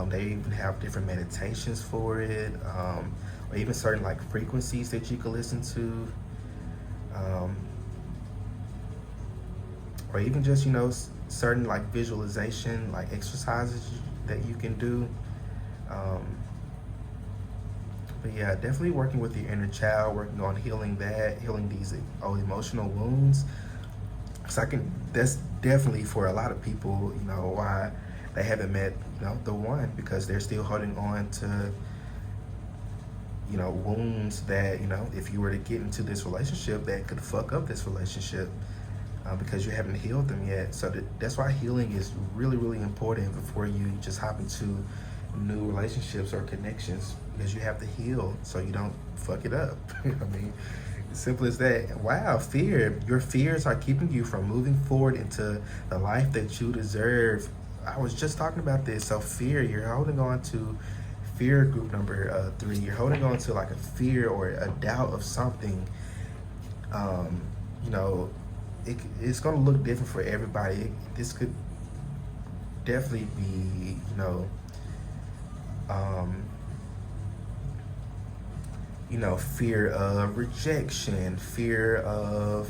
They even have different meditations for it, or even certain like frequencies that you can listen to, or even just certain like visualization like exercises that you can do. But yeah, definitely working with your inner child, working on healing these old emotional wounds. So that's definitely for a lot of people, why they haven't met, the one, because they're still holding on to, wounds that, if you were to get into this relationship, that could fuck up this relationship, because you haven't healed them yet. So that's why healing is really, really important before you just hop into new relationships or connections, because you have to heal so you don't fuck it up. I mean, simple as that. Wow, fear. Your fears are keeping you from moving forward into the life that you deserve. I was just talking about this. So fear, you're holding on to fear, group number 3. You're holding on to like a fear or a doubt of something. It's going to look different for everybody. This could definitely be, fear of rejection, fear of,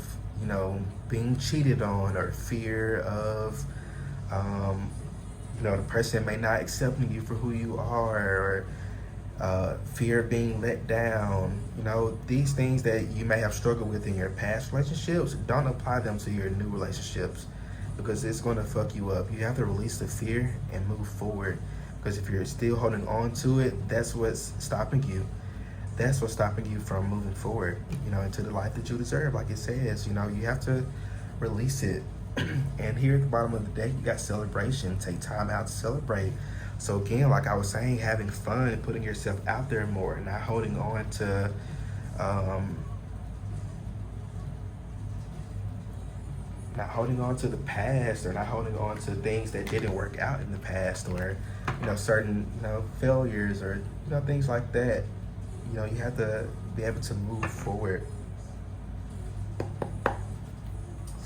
being cheated on, or fear of, the person may not accepting you for who you are, or fear of being let down. These things that you may have struggled with in your past relationships, don't apply them to your new relationships, because it's going to fuck you up. You have to release the fear and move forward, because if you're still holding on to it, that's what's stopping you. That's what's stopping you from moving forward, into the life that you deserve. Like it says, you have to release it. And here at the bottom of the deck, you got celebration. Take time out to celebrate. So again, like I was saying, having fun and putting yourself out there more, not holding on to, the past, or not holding on to things that didn't work out in the past, or, certain, failures, or, things like that. You have to be able to move forward.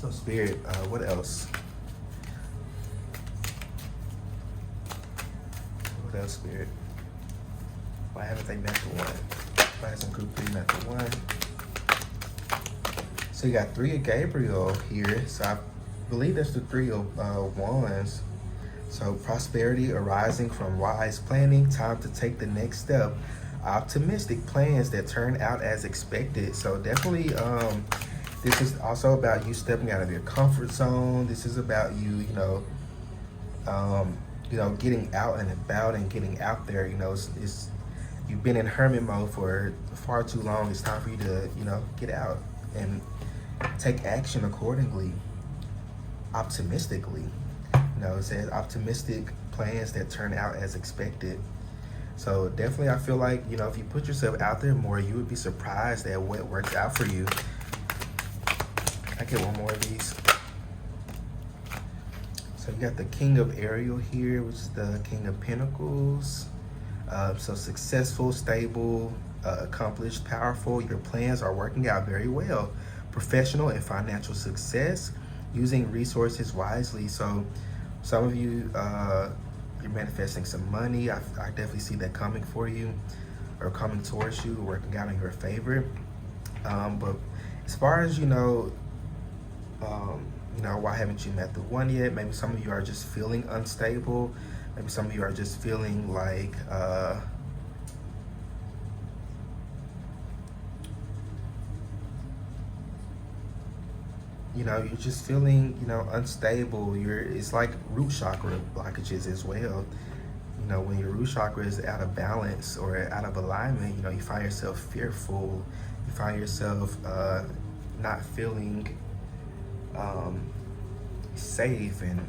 So Spirit, what else? What else, Spirit? Why haven't they met the one? Why hasn't group 3 met the one? So you got 3 of Gabriel here. So I believe that's the 3 of Wands. So prosperity arising from wise planning, time to take the next step. Optimistic plans that turn out as expected. So definitely, this is also about you stepping out of your comfort zone. This is about you, getting out and about and getting out there. It's you've been in hermit mode for far too long. It's time for you to, get out and take action accordingly, optimistically. It says optimistic plans that turn out as expected. So definitely, I feel like, if you put yourself out there more, you would be surprised at what works out for you. I get one more of these. So you got the King of Ariel here, which is the King of Pentacles. So successful, stable, accomplished, powerful. Your plans are working out very well. Professional and financial success, using resources wisely. So some of you, you're manifesting some money. I definitely see that coming for you, or coming towards you, working out in your favor. But as far as, why haven't you met the one yet? Maybe some of you are just feeling unstable. Maybe some of you are just feeling like, you're just feeling, unstable. It's like root chakra blockages as well. When your root chakra is out of balance or out of alignment, you find yourself fearful. You find yourself not feeling um, safe and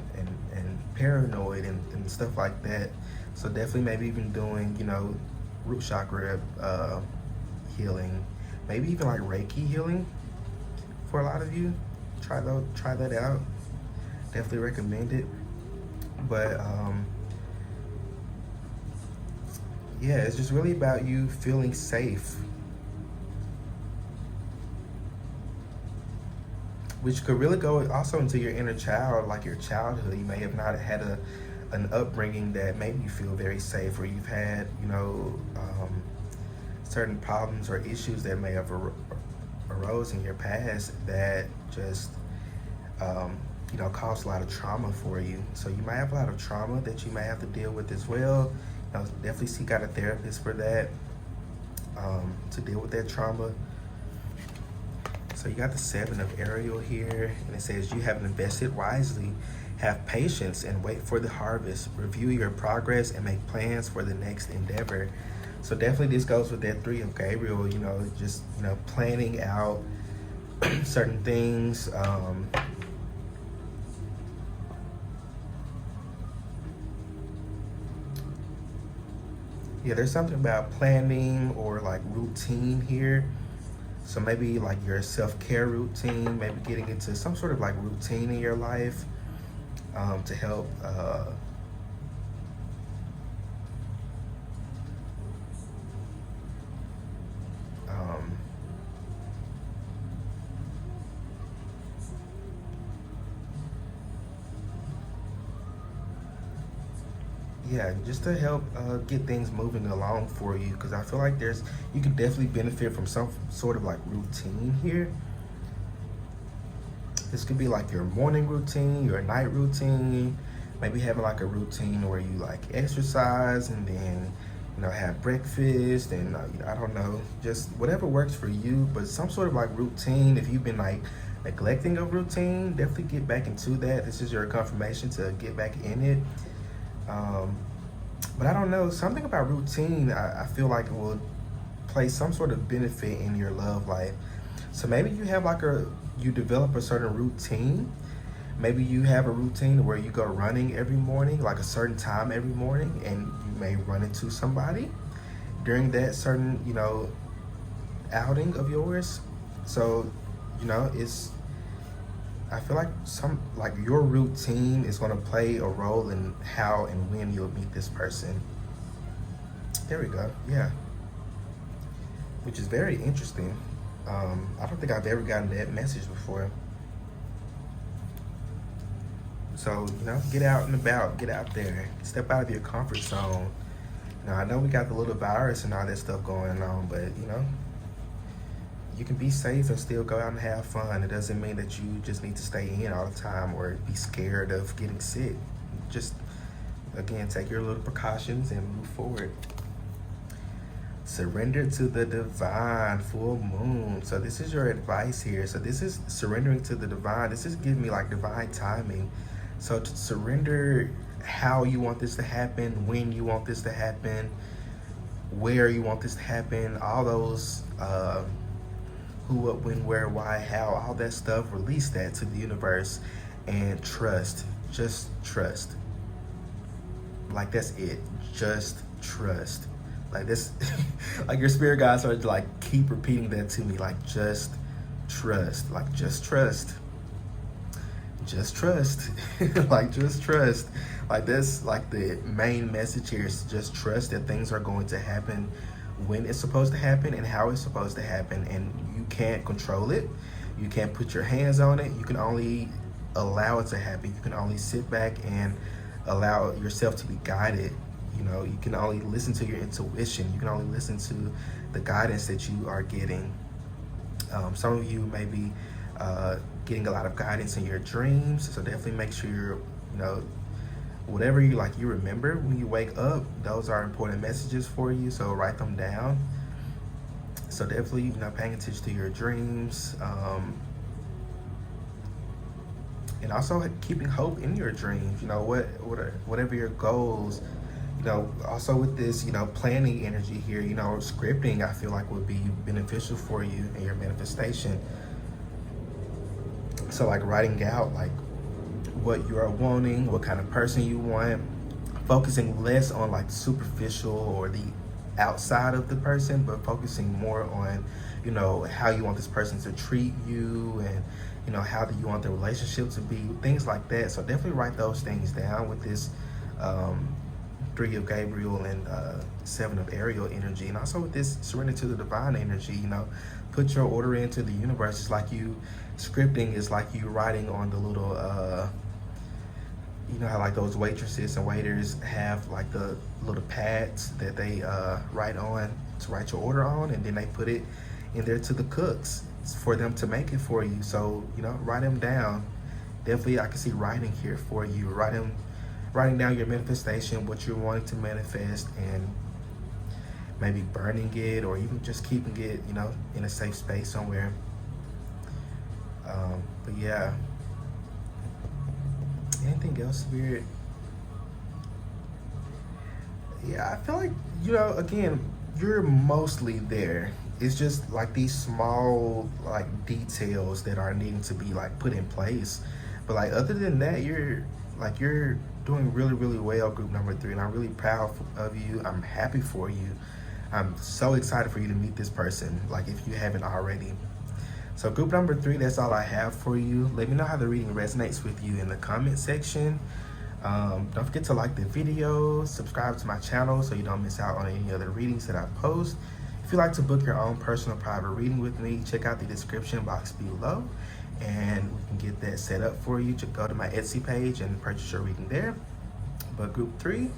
paranoid and stuff like that. So definitely maybe even doing, root chakra healing, maybe even like Reiki healing for a lot of you. Try that out. Definitely recommend it. But yeah, it's just really about you feeling safe, which could really go also into your inner child, like your childhood. You may have not had an upbringing that made you feel very safe, or you've had, certain problems or issues that may have arose in your past that just, caused a lot of trauma for you. So you might have a lot of trauma that you may have to deal with as well. Definitely seek out a therapist for that, to deal with that trauma. So you got the 7 of Ariel here, and it says you have invested wisely, have patience, and wait for the harvest. Review your progress and make plans for the next endeavor. So definitely this goes with that 3 of Gabriel, just, planning out certain things. Yeah, there's something about planning or like routine here. So maybe like your self-care routine, maybe getting into some sort of like routine in your life, to help yeah, just to help get things moving along for you, because I feel like you could definitely benefit from some sort of like routine here. This could be like your morning routine, your night routine, maybe having like a routine where you like exercise and then, have breakfast and, I don't know, just whatever works for you, but some sort of like routine. If you've been like neglecting a routine, definitely get back into that. This is your confirmation to get back in it. But I don't know, something about routine, I feel like it will play some sort of benefit in your love life. So maybe you have you develop a certain routine. Maybe you have a routine where you go running every morning, like a certain time every morning, and you may run into somebody during that certain, outing of yours. So, I feel like your routine is gonna play a role in how and when you'll meet this person. There we go, yeah. Which is very interesting. I don't think I've ever gotten that message before. So, get out and about, get out there, step out of your comfort zone. Now, I know we got the little virus and all that stuff going on, but, you can be safe and still go out and have fun. It doesn't mean that you just need to stay in all the time or be scared of getting sick. Just, again, take your little precautions and move forward. Surrender to the divine, full moon. So this is your advice here. So this is surrendering to the divine. This is giving me like divine timing. So to surrender how you want this to happen, when you want this to happen, where you want this to happen, all those who, what, when, where, why, how, all that stuff, release that to the universe and trust. Just trust. Like, that's it. Just trust. Like this, like your spirit guides are like, keep repeating that to me. Like, just trust. Like, just trust. Just trust. Like, just trust. Like, that's like the main message here is just trust that things are going to happen when it's supposed to happen and how it's supposed to happen. And you can't control it. You can't put your hands on it. You can only allow it to happen. You can only sit back and allow yourself to be guided. You can only listen to your intuition. You can only listen to the guidance that you are getting. Some of you may be getting a lot of guidance in your dreams. So definitely make sure you're, whatever you remember when you wake up, those are important messages for you. So write them down. So definitely, paying attention to your dreams. And also keeping hope in your dreams. Whatever your goals. Also with this, planning energy here, scripting, I feel like would be beneficial for you in your manifestation. So like writing out like what you are wanting, what kind of person you want, focusing less on like superficial or the outside of the person, but focusing more on, you know, how you want this person to treat you, and you know, how do you want the relationship to be, things like that. So definitely write those things down with this 3 of Gabriel and 7 of Ariel energy, and also with this surrender to the divine energy. You know, put your order into the universe. It's like you scripting is like you writing on the little you know how like those waitresses and waiters have like the little pads that they write on to write your order on, and then they put it in there to the cooks for them to make it for you. So, you know, write them down. Definitely, I can see writing here for you. Writing down your manifestation, what you're wanting to manifest, and maybe burning it, or even just keeping it, you know, in a safe space somewhere. But yeah. Anything else weird? Yeah, I feel like, you know, again, you're mostly there. It's just like these small like details that are needing to be like put in place. But like other than that, you're doing really, really well, group number 3, and I'm really proud of you. I'm happy for you. I'm so excited for you to meet this person, like if you haven't already. So group number 3, that's all I have for you. Let me know how the reading resonates with you in the comment section. Don't forget to like the video, subscribe to my channel so you don't miss out on any other readings that I post. If you'd like to book your own personal private reading with me, check out the description box below, and we can get that set up for you. Go to my Etsy page and purchase your reading there. But group 3,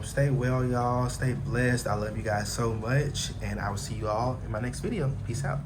stay well, y'all. Stay blessed. I love you guys so much, and I will see you all in my next video. Peace out.